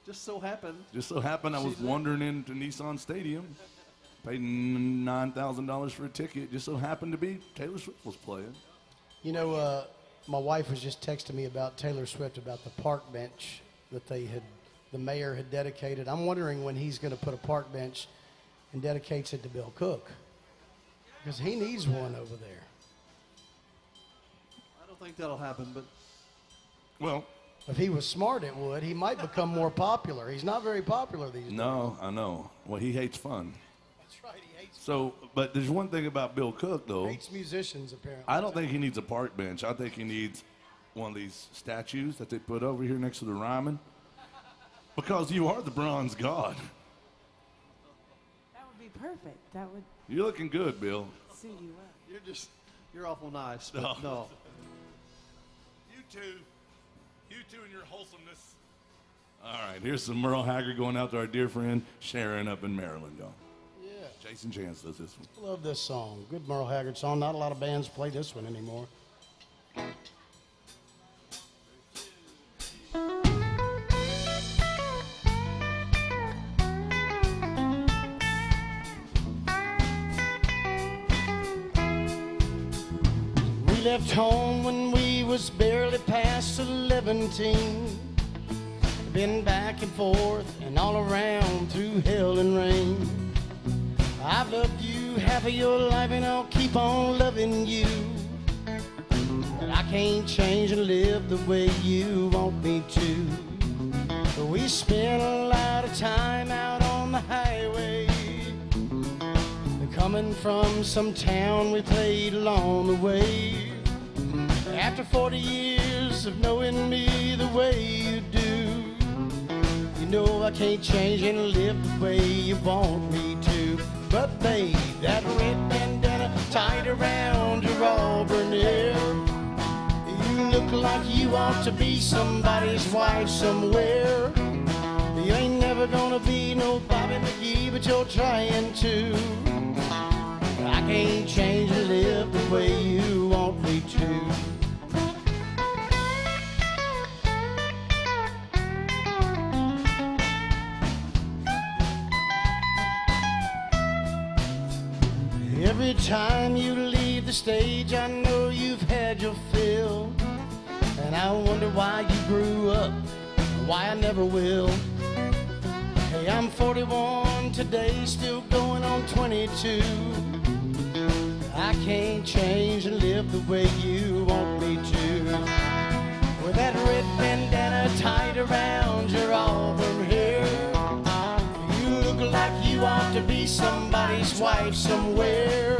Just so happened. Just so happened I was wandering into Nissan Stadium, paid $9,000 for a ticket. Just so happened to be Taylor Swift was playing. You know, my wife was just texting me about Taylor Swift, about the park bench that the mayor had dedicated. I'm wondering when he's going to put a park bench and dedicates it to Bill Cook, because he needs one over there. I don't think that'll happen, but Well, If he was smart, it would. He might become more popular. He's not very popular these days. no, I know. Well, he hates fun. That's right. He hates, So, but there's one thing about Bill Cook, though. hates musicians, apparently. I don't think he needs a park bench. I think he needs one of these statues that they put over here next to the Ryman. Because you are the bronze god. That would be perfect. That would You're looking good, Bill. suit you well. you're awful nice. But No. no. You two and your wholesomeness. All right, here's some Merle Haggard going out to our dear friend Sharon up in Maryland, y'all. Yeah. Jason Chance does this one. Love this song. Good Merle Haggard song. Not a lot of bands play this one anymore. We left home when we was barely past 17. Been back and forth and all around through hell and rain. I've loved you half of your life and I'll keep on loving you. But I can't change and live the way you want me to. But we spent a lot of time out on the highway. Coming from some town we played along the way. After 40 years of knowing me the way you do, you know I can't change and live the way you want me to. But babe, that red bandana tied around your auburn hair, you look like you ought to be somebody's wife somewhere. You ain't never gonna be no Bobby McGee, but you're trying to. I can't change and live the way you want me to. Every time you leave the stage, I know you've had your fill. And I wonder why you grew up, why I never will. Hey, I'm 41 today, still going on 22. I can't change and live the way you want me to. With that red bandana tied around your auburn hair, you look like you ought to be somebody's wife somewhere.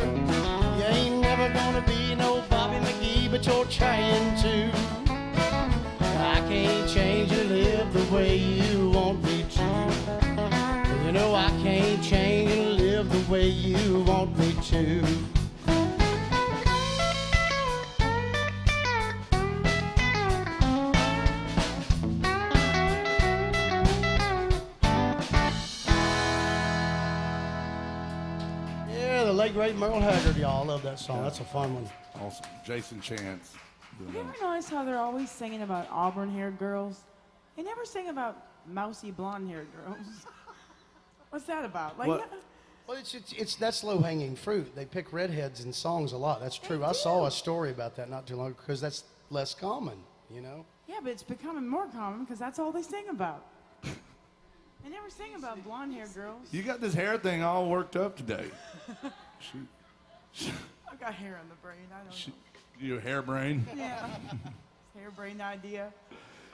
You ain't never gonna be no Bobby McGee, but you're trying to. I can't change and live the way you want me to. You know I can't change and live the way you want me to. Yeah, the late great Merle Haggard, y'all. I love that song. That's a fun one. Awesome. Jason Chance. Have you ever noticed how they're always singing about auburn-haired girls? They never sing about mousy blonde-haired girls. What's that about? Like, What? Well, that's low-hanging fruit. They pick redheads in songs a lot. That's true. I saw a story about that not too long ago because that's less common, you know? yeah, but it's becoming more common because that's all they sing about. They never sing about blonde-haired girls. You got this hair thing all worked up today. I've got hair on the brain. I don't know. Your hair brain? Yeah. Hairbrain idea.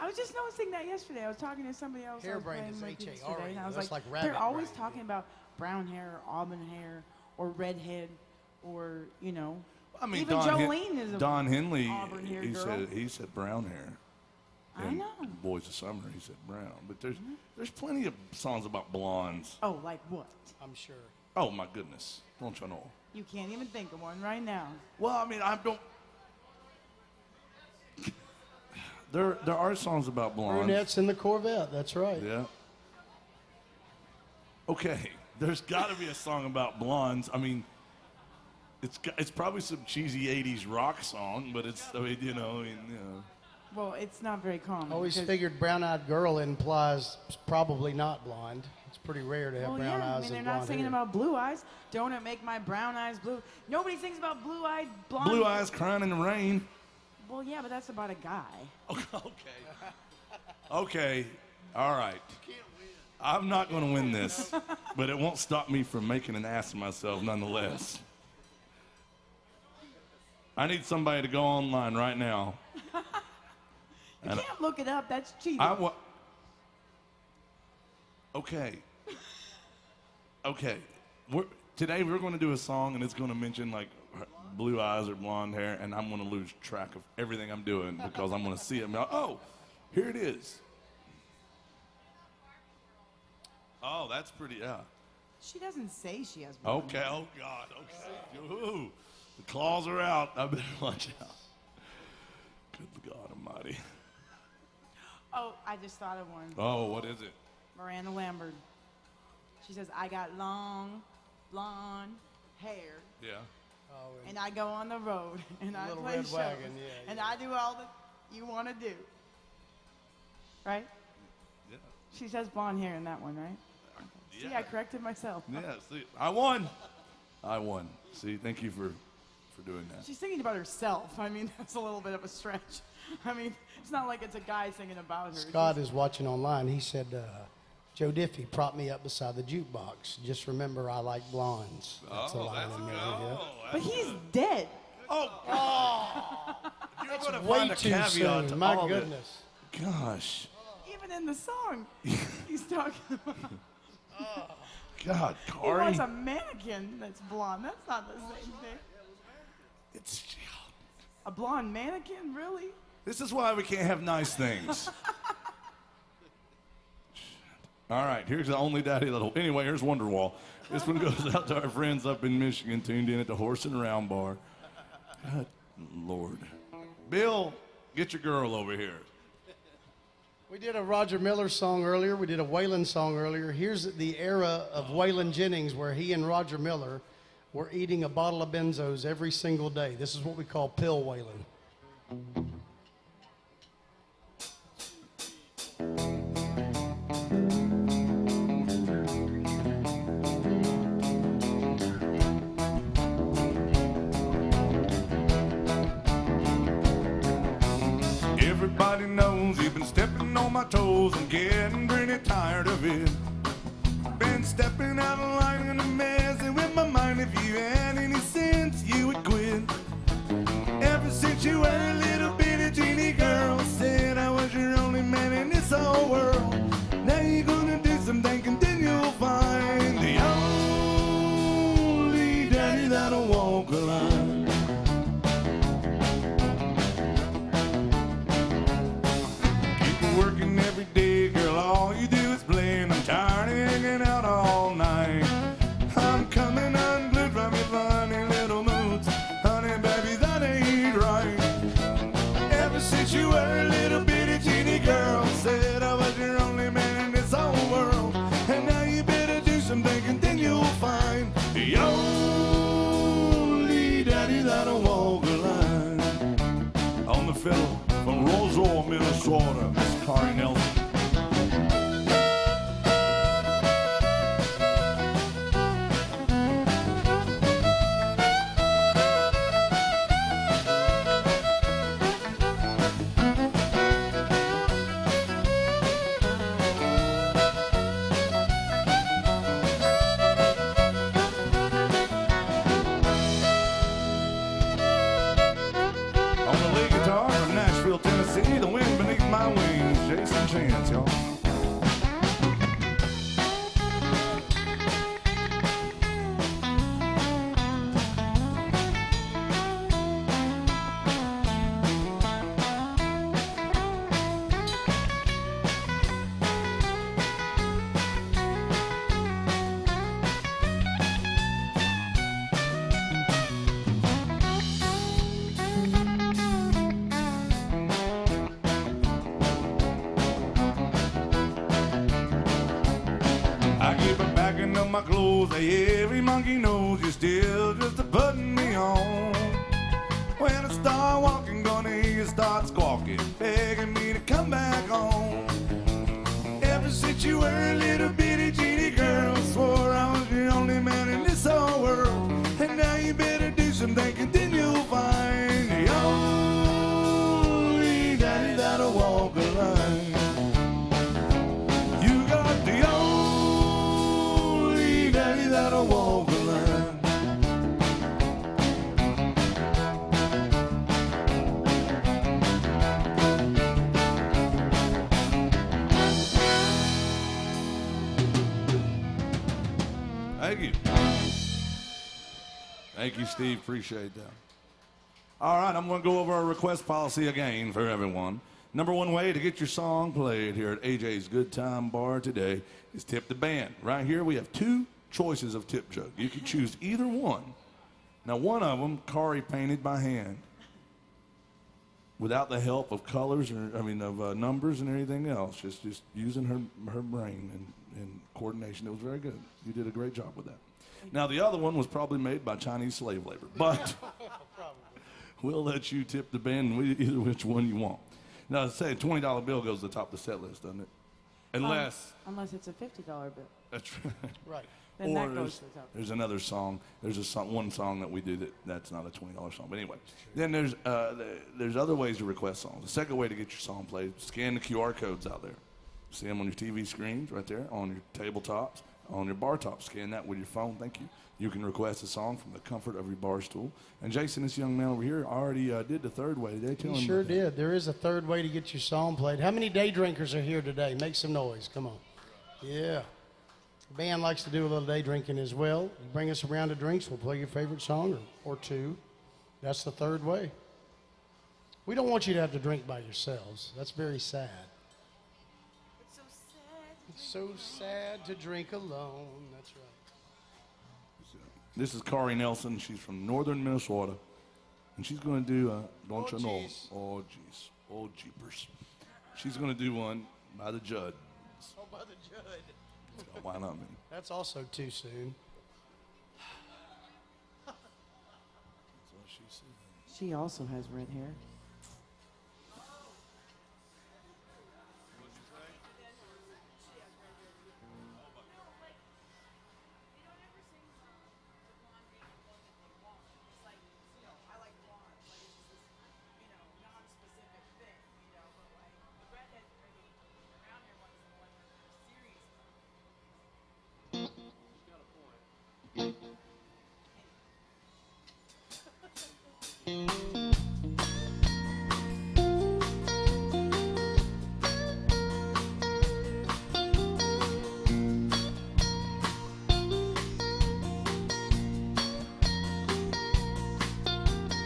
I was just noticing that yesterday. I was talking to somebody else. Hairbrain is yesterday, H-A-R-E. and I was That's like, like they're rabbit always brain. talking about brown hair or auburn hair or redhead or, you know. I mean, even Jolene is a Don Henley, auburn-haired he girl. said brown hair. I And know. Boys of Summer, he said brown. But there's plenty of songs about blondes. Oh, like what? I'm sure. Oh, my goodness. Don't you know? You can't even think of one right now. Well, I mean, I don't... There are songs about blondes. Brunettes in the Corvette, that's right. Yeah. Okay, there's got to be a song about blondes. I mean, it's probably some cheesy 80s rock song, but it's, I mean, you know. Well, it's not very common. Always because- figured brown-eyed girl implies probably not blonde. It's pretty rare to have Well, brown yeah, eyes I mean, they're and not blonde singing hair. about blue eyes. Don't it make my brown eyes blue? Nobody sings about blue-eyed blonde. Blue Eyes Crying in the Rain. Well, yeah, but that's about a guy. Okay, all right. I'm not going to win this, but it won't stop me from making an ass of myself nonetheless. I need somebody to go online right now. You can't look it up. That's cheating. Okay. Okay. Today we're going to do a song, and it's going to mention like blue eyes or blonde hair, and I'm going to lose track of everything I'm doing because I'm going to see it and be like, oh, here it is. Oh, that's pretty, yeah. She doesn't say she has blonde Okay, oh God, okay. Ooh, the claws are out. I better watch out. Good God Almighty. Oh, I just thought of one. Oh, what is it? Miranda Lambert. She says, I got long, blonde hair, Oh, and I go on the road, and I Little play Red shows, Wagon, yeah, and I do all that you want to do. Right? Yeah. She says blonde hair in that one, right? See, Yeah. I corrected myself. Yeah, see, I won. See, thank you for doing that. She's singing about herself. I mean, that's a little bit of a stretch. I mean, it's not like it's a guy singing about her. Scott is watching online. He said, Joe Diffie propped me up beside the jukebox. Just remember I like blondes. That's a line in there. Yeah. But he's dead. You're going to Way find a too caveat soon. to My all this. goodness. Gosh. Even in the song, he's talking about. God, He Corey. wants a mannequin that's blonde. That's not the same thing. It's, A blonde mannequin, really? this is why we can't have nice things. All right, here's the only daddy that'll. Anyway, here's Wonderwall. This one goes out to our friends up in Michigan, tuned in at the Horse and Round Bar. God, Lord. Bill, get your girl over here. We did a Roger Miller song earlier. We did a Waylon song earlier. Here's the era of Waylon Jennings where he and Roger Miller were eating a bottle of benzos every single day. This is what we call pill Waylon. Everybody knows you've been stepping on my toes and getting pretty tired of it. Been stepping out of line and I'm messing with my mind. If you had any sense, you would quit. Ever since you were a little bitty teeny girl, said I was your only man in this whole world. Now you're gonna do something and then you'll find the only daddy that'll walk a line. Working every day, girl, all you do is play, and I'm tired of hanging out all night. I'm coming unglued from your funny little moods, honey, baby, that ain't right. Ever since you were a little bitty teeny girl, said I was your only man in this whole world, and now you better do some thinking, then you'll find the only daddy that'll walk a line. On the keep a packing up my clothes. Hey, every monkey knows you're still just a putting me on. When I start walking, gonna hear you start squawking, begging me to come back home. Ever since you were a little bitty teeny girl, swore I was the only man in this whole world. And now you better do some thinking, then you'll find the only daddy that'll walk the line. You got the only daddy that'll walk the line. Thank you. Thank you, Steve. Appreciate that. All right, I'm going to go over our request policy again for everyone. Number one way to get your song played here at AJ's Good Time Bar today is tip the band. Right here, we have two choices of tip jug. You can choose either one. Now, one of them, Kari painted by hand, without the help of colors or numbers and everything else. Just using her brain and coordination. It was very good. You did a great job with that. Now, the other one was probably made by Chinese slave labor, but we'll let you tip the band either which one you want. Now, say a $20 bill goes to the top of the set list, doesn't it? Unless it's a $50 bill. That's right. Right. Then that goes to the top. There's another song. There's one song that we do that's not a $20 song. But anyway, then there's other ways to request songs. The second way to get your song played, scan the QR codes out there. See them on your TV screens right there, on your tabletops, on your bar tops. Scan that with your phone. Thank you. You can request a song from the comfort of your bar stool. And Jason, this young man over here, already did the third way. Did they tell him? He sure did. There is a third way to get your song played. How many day drinkers are here today? Make some noise. Come on. Yeah. The band likes to do a little day drinking as well. You bring us a round of drinks, we'll play your favorite song or two. That's the third way. We don't want you to have to drink by yourselves. That's very sad. It's so sad to drink alone. That's right. This is Kari Nelson. She's from northern Minnesota. And she's going to do Don't You Know? Oh, jeez. Oh, jeepers. She's going to do one by the Judd. Oh, by the Judd. So why not me? That's also too soon. That's what she said. She also has red hair.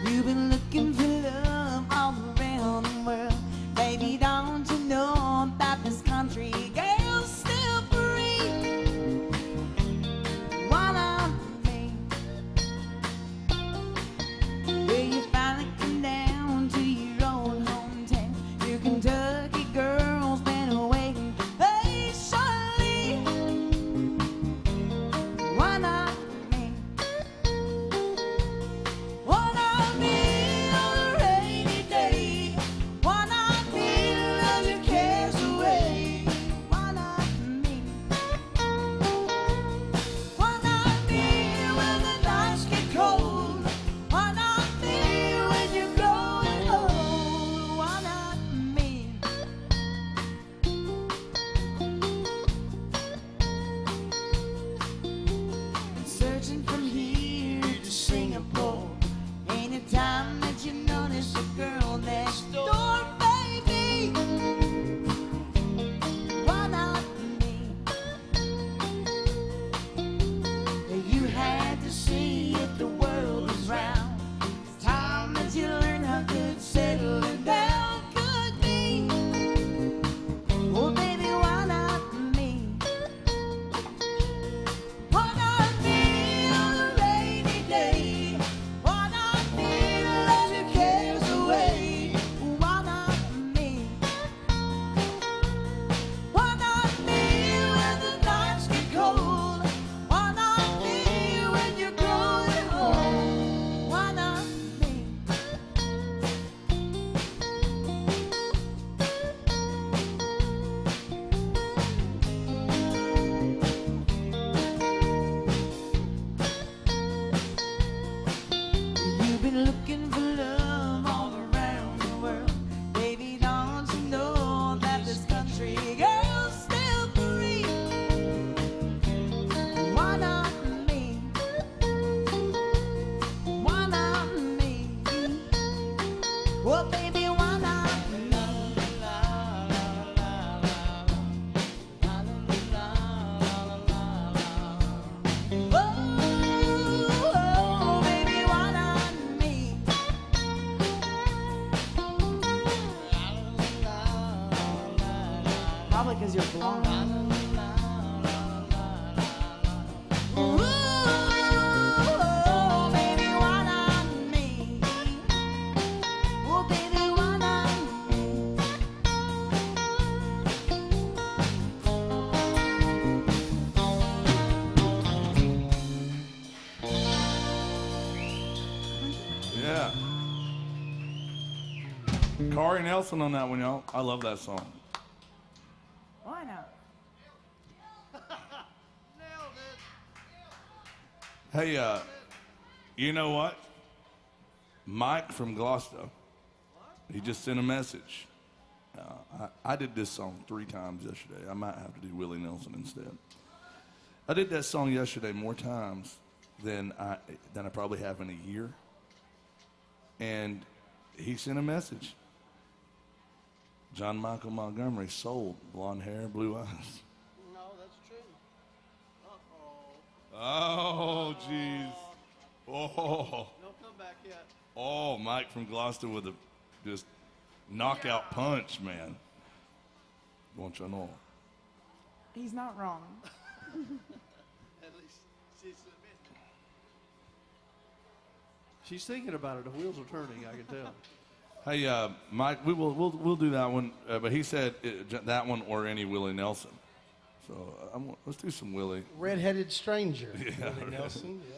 You've been looking for love all around the world. Baby, don't you know that this country girl's still free? One of me, Corey Nelson on that one, y'all. I love that song. Why not? Hey, you know what? Mike from Gloucester, he just sent a message. I did this song 3 times yesterday. I might have to do Willie Nelson instead. I did that song yesterday more times than I probably have in a year. And he sent a message. John Michael Montgomery sold blonde hair, blue eyes. No, that's true. Oh, jeez. Oh. Don't come back yet. Oh, Mike from Gloucester with a just knockout punch, man. Want you know. He's not wrong. At least she's admitting. She's thinking about it. The wheels are turning, I can tell. Hey, Mike, we'll do that one, but he said that one or any Willie Nelson. So let's do some Willie. Redheaded stranger. Yeah, Willie Nelson. Yeah.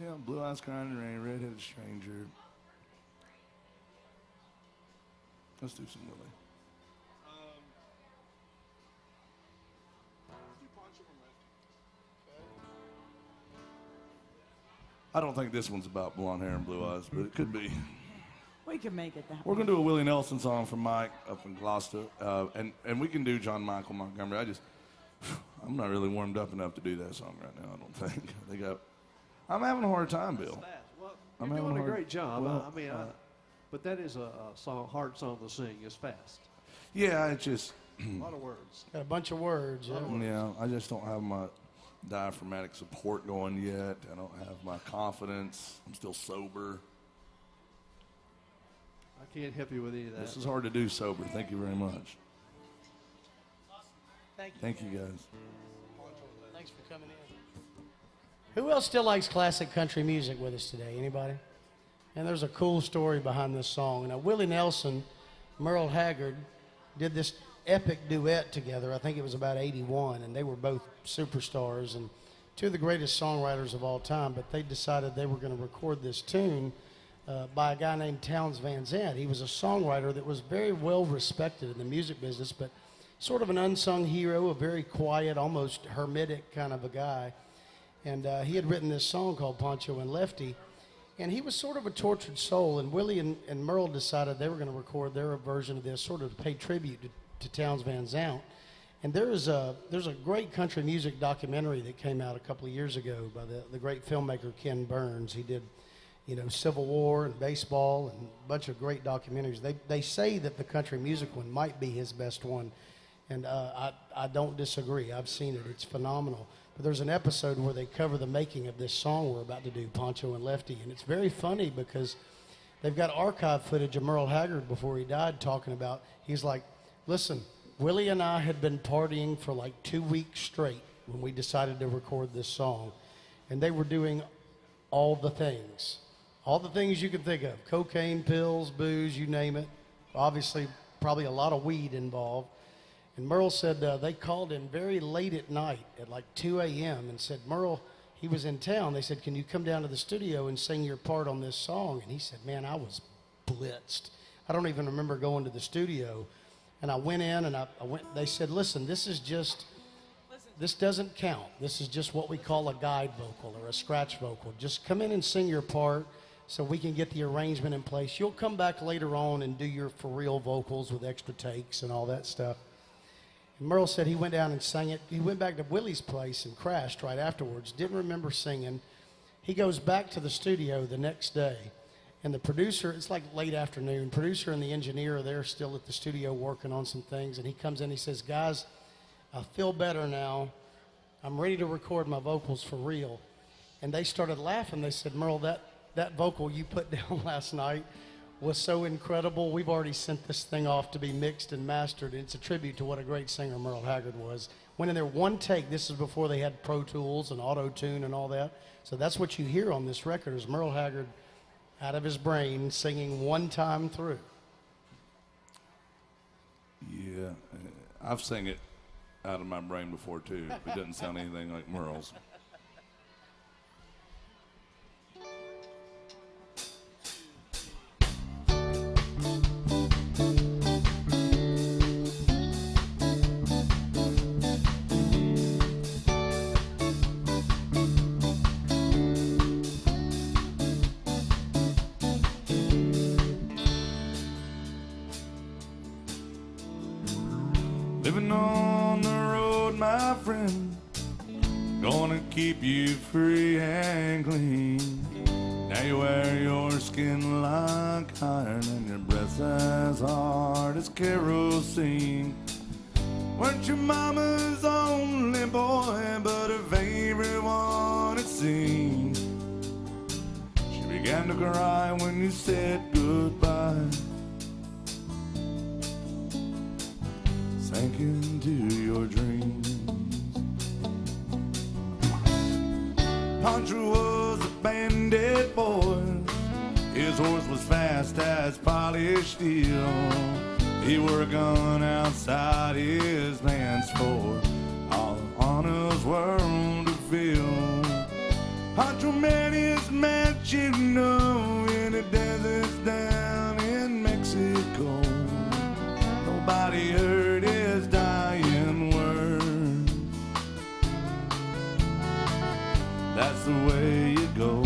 Yeah, Blue Eyes Crying in the Rain, Redheaded Stranger. Let's do some Willie. I don't think this one's about blonde hair and blue eyes, but it could be. We can make it that We're way. going to do a Willie Nelson song from Mike up in Gloucester, and we can do John Michael Montgomery. I'm not really warmed up enough to do that song right now, I don't think. I'm having a hard time, Bill. Well, I'm you're having doing a a hard- great job. well, But that is a hard song to sing. It's fast. Yeah, it's just, A lot of words. Got a bunch of words. Yeah. yeah, I just don't have my diaphragmatic support going yet. I don't have my confidence. I'm still sober. I can't help you with any of that. This is hard to do sober. Thank you very much. Thank you. Thank you, guys. Thanks for coming in. Who else still likes classic country music with us today? Anybody? And there's a cool story behind this song. Now, Willie Nelson, Merle Haggard did this epic duet together. I think it was about 81, and they were both superstars and 2 of the greatest songwriters of all time, but they decided they were going to record this tune by a guy named Townes Van Zandt. He was a songwriter that was very well respected in the music business, but sort of an unsung hero, a very quiet, almost hermetic kind of a guy. And he had written this song called Pancho and Lefty, and he was sort of a tortured soul, and Willie and Merle decided they were going to record their version of this, sort of to pay tribute to Townes Van Zandt. And there's a great country music documentary that came out a couple of years ago by the great filmmaker Ken Burns. He did, Civil War and baseball and a bunch of great documentaries. They say that the country music one might be his best one, and I don't disagree. I've seen it. It's phenomenal. But there's an episode where they cover the making of this song we're about to do, Pancho and Lefty, and it's very funny because they've got archive footage of Merle Haggard before he died talking about, he's like, listen, Willie and I had been partying for like 2 weeks straight when we decided to record this song, and they were doing all the things you can think of, cocaine, pills, booze, you name it. Obviously, probably a lot of weed involved. And Merle said they called him very late at night at like 2 a.m. and said, Merle, he was in town. They said, can you come down to the studio and sing your part on this song? And he said, man, I was blitzed. I don't even remember going to the studio. And I went in and they said, listen, this doesn't count. This is just what we call a guide vocal or a scratch vocal. Just come in and sing your part so we can get the arrangement in place. You'll come back later on and do your for real vocals with extra takes and all that stuff. And Merle said he went down and sang it. He went back to Willie's place and crashed right afterwards. Didn't remember singing. He goes back to the studio the next day. And the producer, it's like late afternoon, producer and the engineer are there still at the studio working on some things. And he comes in, he says, guys, I feel better now. I'm ready to record my vocals for real. And they started laughing. They said, Merle, that vocal you put down last night was so incredible. We've already sent this thing off to be mixed and mastered. It's a tribute to what a great singer Merle Haggard was. Went in there one take. This is before they had Pro Tools and auto-tune and all that. So that's what you hear on this record is Merle Haggard out of his brain singing one time through. Yeah, I've sang it out of my brain before too. It doesn't sound anything like Merle's. Living on the road, my friend, gonna keep you free and clean. Now you wear your skin like iron and your breath's as hard as kerosene. Weren't your mama's only boy, but her favorite one, it seemed. She began to cry when you said goodbye. Sank into your dreams. Pancho was a bandit boy. His horse was fast as polished steel. He wore a gun outside his pants for all on his world to feel. Pancho met his match, you know, in the deserts down in Mexico. Nobody heard his dying words. That's the way you go.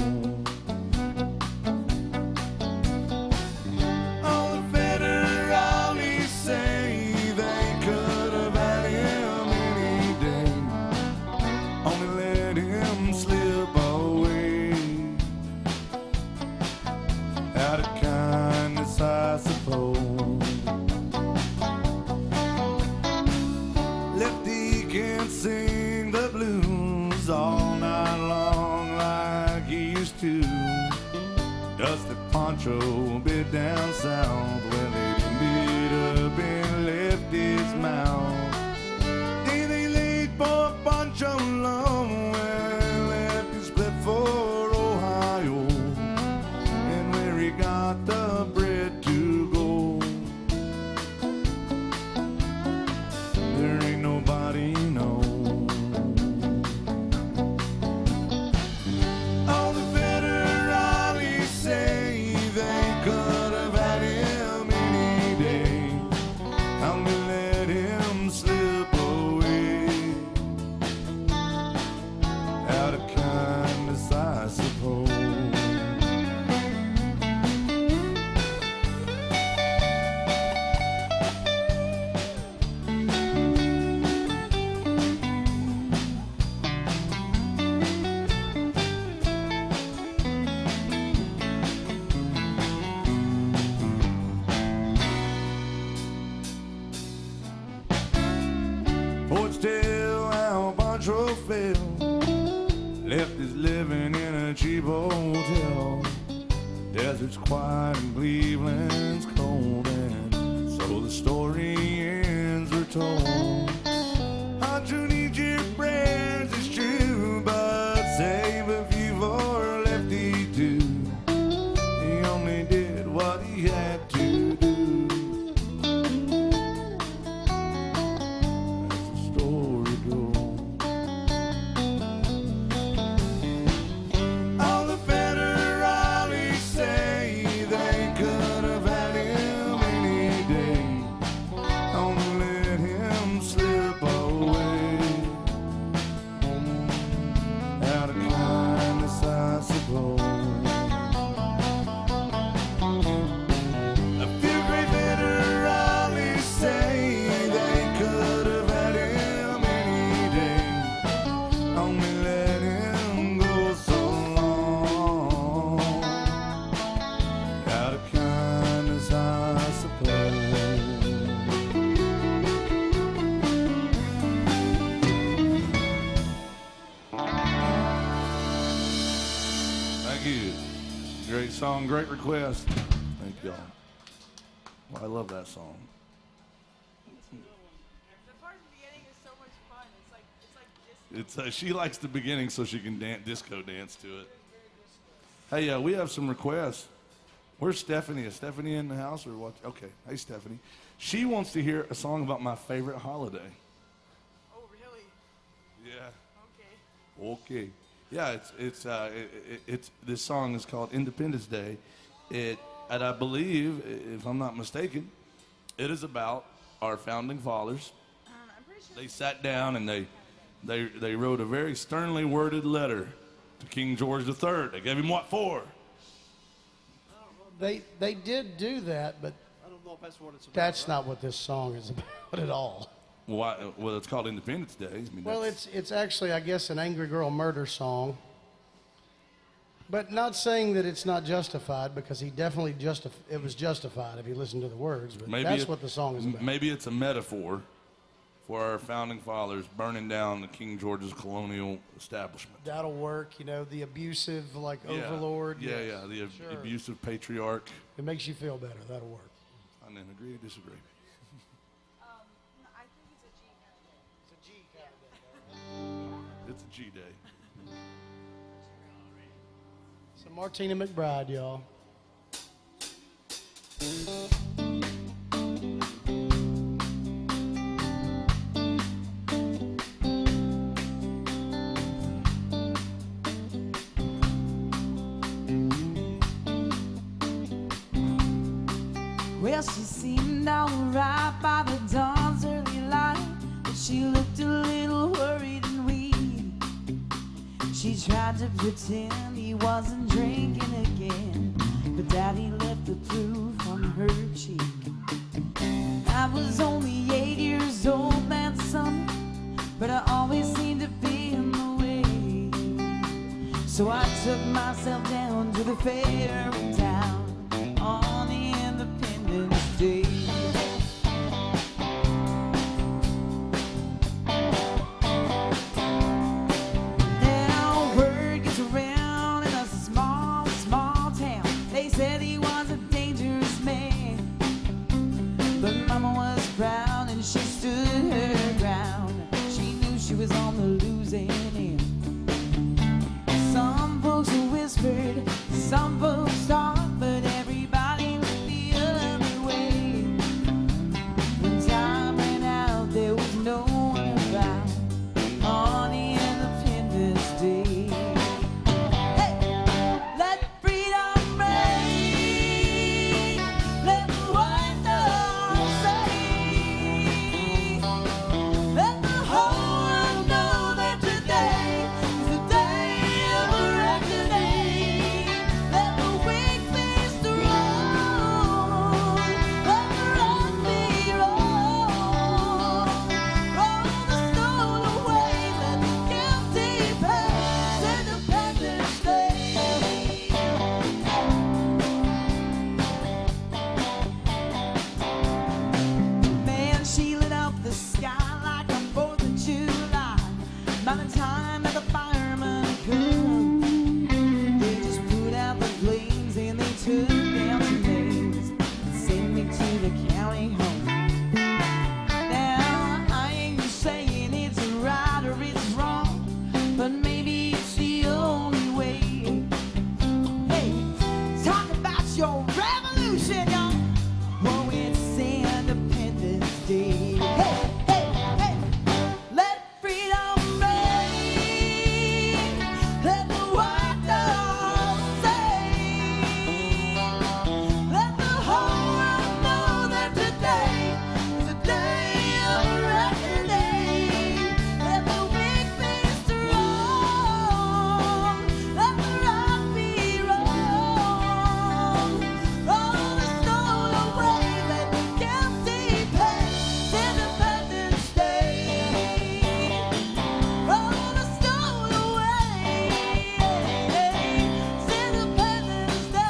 I suppose Lefty can't sing the blues all night long like he used to. Dusty Pancho bit down south, well, it ended up in Lefty's mouth. They laid poor Pancho low, well, Lefty split for Ohio, and where he got the bread to go, there ain't nobody knows. All the federales say they could have had him any day. I'm gonna let him slip away out of kindness, I suppose. Boys tell how Pancho fell, left his living in a cheap hotel. Desert's quiet and Cleveland's cold, and so the story ends are told. Pancho needs your prayers, it's true, but save a few for Lefty too. He only did what he had to do. Great song, great request. Thank y'all. Well, I love that song. The part at the beginning is so much fun. It's like She likes the beginning so she can disco dance to it. Hey, we have some requests. Where's Stephanie? Is Stephanie in the house or what? Okay. Hey, Stephanie. She wants to hear a song about my favorite holiday. Oh, really? Yeah. Okay. Yeah, it's this song is called Independence Day. And I believe, if I'm not mistaken, it is about our founding fathers. I'm pretty sure. They sat down and they wrote a very sternly worded letter to King George III. They gave him what for? They did do that, but I don't know if that's what it's about. that's not what this song is about at all. Why? Well, it's called Independence Day. I mean, Well, it's actually, I guess, an angry girl murder song. But not saying that it's not justified, because he definitely it was justified if you listen to the words. But that's what the song is about. Maybe it's a metaphor for our founding fathers burning down the King George's colonial establishment. That'll work, the abusive, overlord. Yeah, yes. the Sure. abusive patriarch. It makes you feel better. That'll work. I didn't agree to disagree. I think it's a G kind of day. It's a G day. So Martina McBride, y'all. Well, she seemed alright by the dawn's early light, but she looked a little worried and weak. She tried to pretend he wasn't drinking again, but Daddy left the proof on her cheek. I was only 8 years old that summer, but I always seemed to be in the way. So I took myself down to the fair in town on the Independence Day. Now word gets around in a small, small town. They said he was a dangerous man, but Mama was proud and she stood her ground. She knew she was on the losing end. Some folks whispered, some folks talked, but everybody went the other way. When time ran out, there was no one around on the Independence Day. Hey, let freedom ring, let the white dove sing, let the whole world know that today is the day of reckoning. Let the weak face the road, let the rock be rolled, roll the stone away, let the guilty pay. Independence Day. Man, she lit up the sky like a 4th of July. By the time that the firemen come, they just put out the flames and they took down some names, sent me to the county home. Now, I ain't saying it's right or it's wrong, but maybe it's the only way. Hey, talk about your revolution, y'all. Oh, it's Independence Day. Hey, hey, hey, let freedom ring, let the white dove sing, let the whole world know that today is a day of reckoning. Let the weak face the wrong, let the rock be rolled, roll the stone away, let the guilty pay. Independence Day, roll the stone away. Independence Day.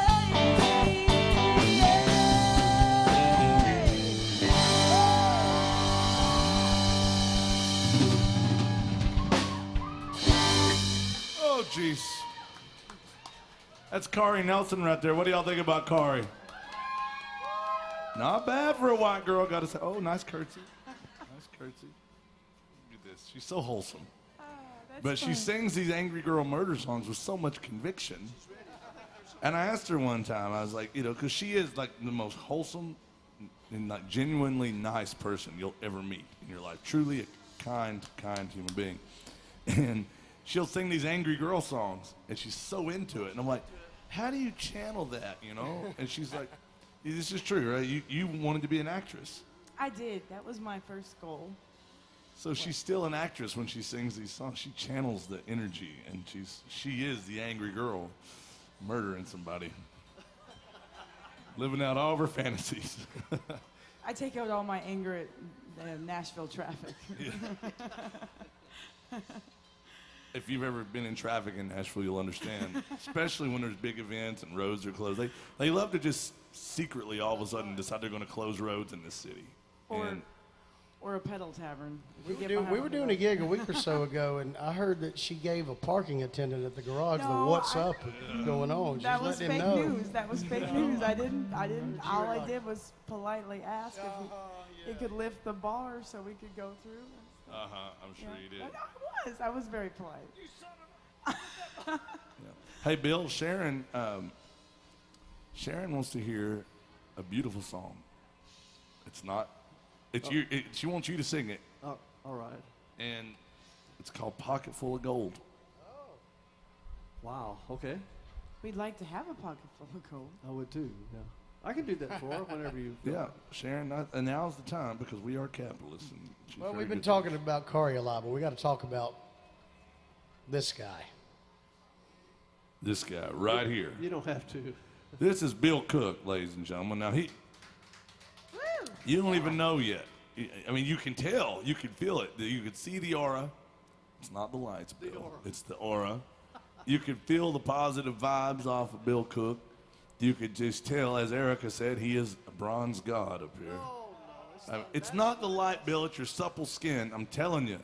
Oh, jeez. That's Kari Nelson right there. What do y'all think about Kari? Not bad for a white girl, gotta say. Oh, nice curtsy. Nice curtsy. Look at this. She's so wholesome. But she sings these angry girl murder songs with so much conviction. And I asked her one time, I was like, because she is like the most wholesome and like genuinely nice person you'll ever meet in your life. Truly a kind human being. And she'll sing these angry girl songs, and she's so into it. And I'm like, how do you channel that, And she's like, this is true, right? You wanted to be an actress. I did. That was my first goal. So she's still an actress when she sings these songs. She channels the energy, and she is the angry girl murdering somebody. Living out all of her fantasies. I take out all my anger at Nashville traffic. If you've ever been in traffic in Nashville, you'll understand, especially when there's big events and roads are closed. They love to just secretly all of a sudden decide they're going to close roads in this city. Or a pedal tavern. We were doing a gig a week or so ago, and I heard that she gave a parking attendant at the garage the what's up going on. That She's was letting fake him know. news. That was fake news. I didn't. All I did was politely ask if he could lift the bar so we could go through. I'm sure you did. I was very polite. Hey, Bill, Sharon wants to hear a beautiful song. It's not. She wants you to sing it. Oh, all right. And it's called Pocket Full of Gold. Wow. Okay. We'd like to have a pocket full of gold. I would too. Yeah. I can do that for her whenever you. Yeah, Sharon, and now's the time because we are capitalists. And she's Well, very we've been good. talking about Kari a lot, but we got to talk about this guy. This guy right here. You don't have to. This is Bill Cook, ladies and gentlemen. Now you don't even know yet. I mean, you can tell, you can feel it. You can see the aura. It's not the lights, Bill. It's the aura. You can feel the positive vibes off of Bill Cook. You could just tell, as Erica said, he is a bronze god up here. It's not the light, Bill. It's your supple skin. I'm telling you.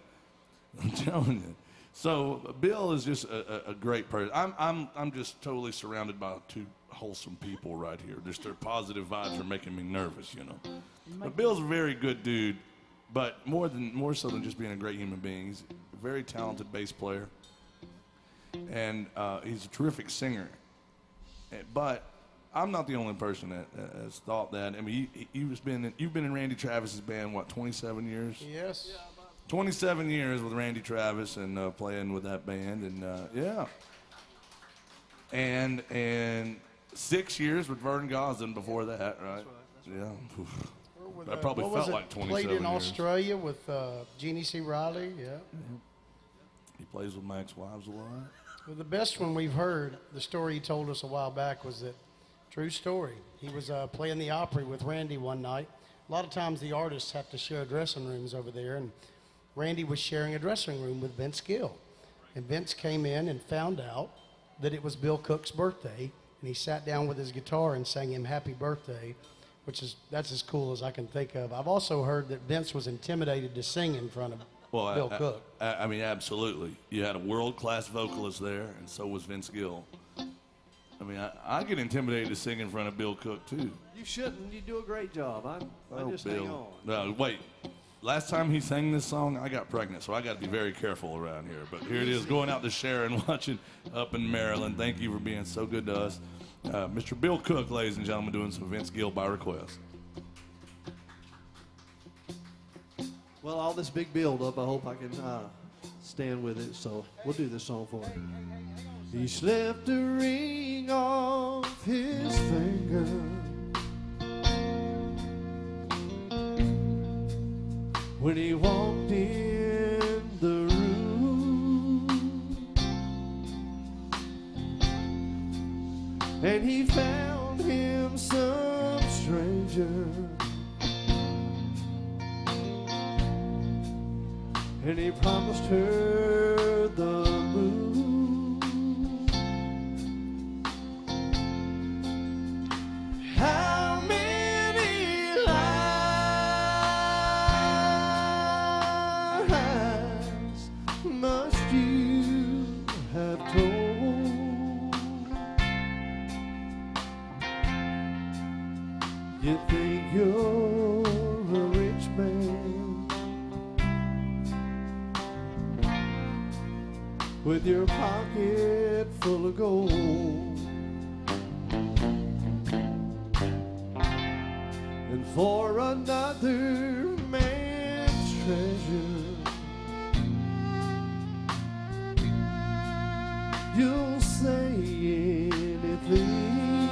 I'm telling you. So Bill is just a great person. I'm just totally surrounded by two wholesome people right here. Just their positive vibes are making me nervous, you know. But Bill's a very good dude, but more so than just being a great human being, he's a very talented bass player, and he's a terrific singer. But I'm not the only person that has thought that. I mean, you've been in Randy Travis's band, what, 27 years? Yes. 27 years with Randy Travis and playing with that band, and yeah. And 6 years with Vern Gosden before that, right? Yeah. That probably felt like 27 Played in years. Australia with Jeannie C. Riley, yeah. He plays with Max Wives a lot. Well, the best one we've heard, the story he told us a while back was that, true story, he was playing the Opry with Randy one night. A lot of times the artists have to share dressing rooms over there, and Randy was sharing a dressing room with Vince Gill. And Vince came in and found out that it was Bill Cook's birthday, and he sat down with his guitar and sang him happy birthday, that's as cool as I can think of. I've also heard that Vince was intimidated to sing in front of Bill Cook. I mean, absolutely. You had a world-class vocalist there, and so was Vince Gill. I mean, I get intimidated to sing in front of Bill Cook, too. You shouldn't. You do a great job. I just hang on. No, wait. Last time he sang this song, I got pregnant, so I got to be very careful around here. But here it is, going out to Sharon, watching up in Maryland. Thank you for being so good to us. Mr. Bill Cook, ladies and gentlemen, doing some Vince Gill by request. Well, all this big build-up, I hope I can stand with it, so we'll do this song for him. He slipped a ring off his finger, when he walked in the room, and he found him some stranger, and he promised her the moon. How many lies must you have told? You think you're a rich man with your pocket full of gold, and for another man's treasure you'll say anything,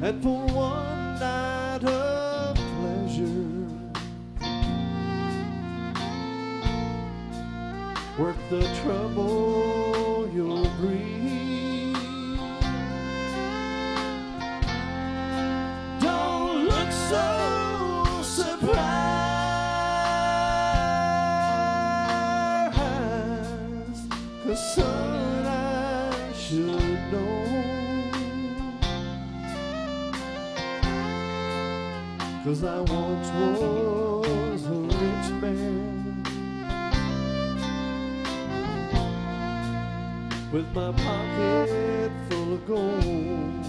and for one night of pleasure worth the trouble you'll bring, 'cause I once was a rich man with my pocket full of gold.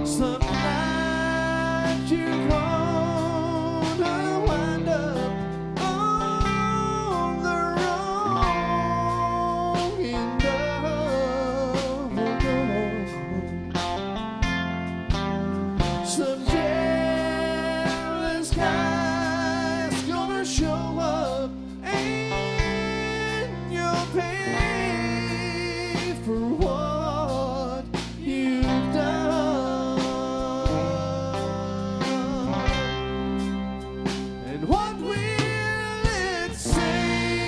Some night you're gonna wind up on the wrong end of the road. Some jealous guy's gonna show up and you'll pay for what you've done. And what will it say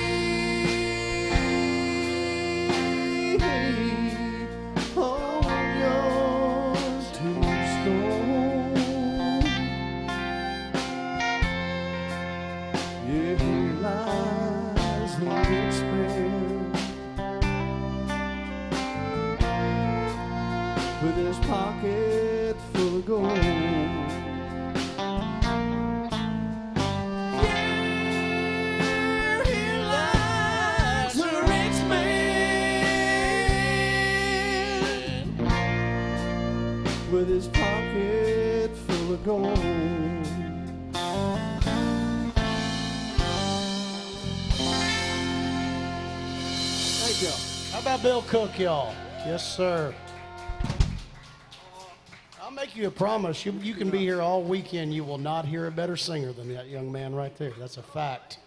on your tombstone? Yeah, here lies the rich man with his pocket full of gold. Yeah, here lies the rich man with his pocket full of gold. Thank y'all. How about Bill Cook, y'all? Yes, sir. I'll make you a promise. You can be here all weekend. You will not hear a better singer than that young man right there. That's a fact.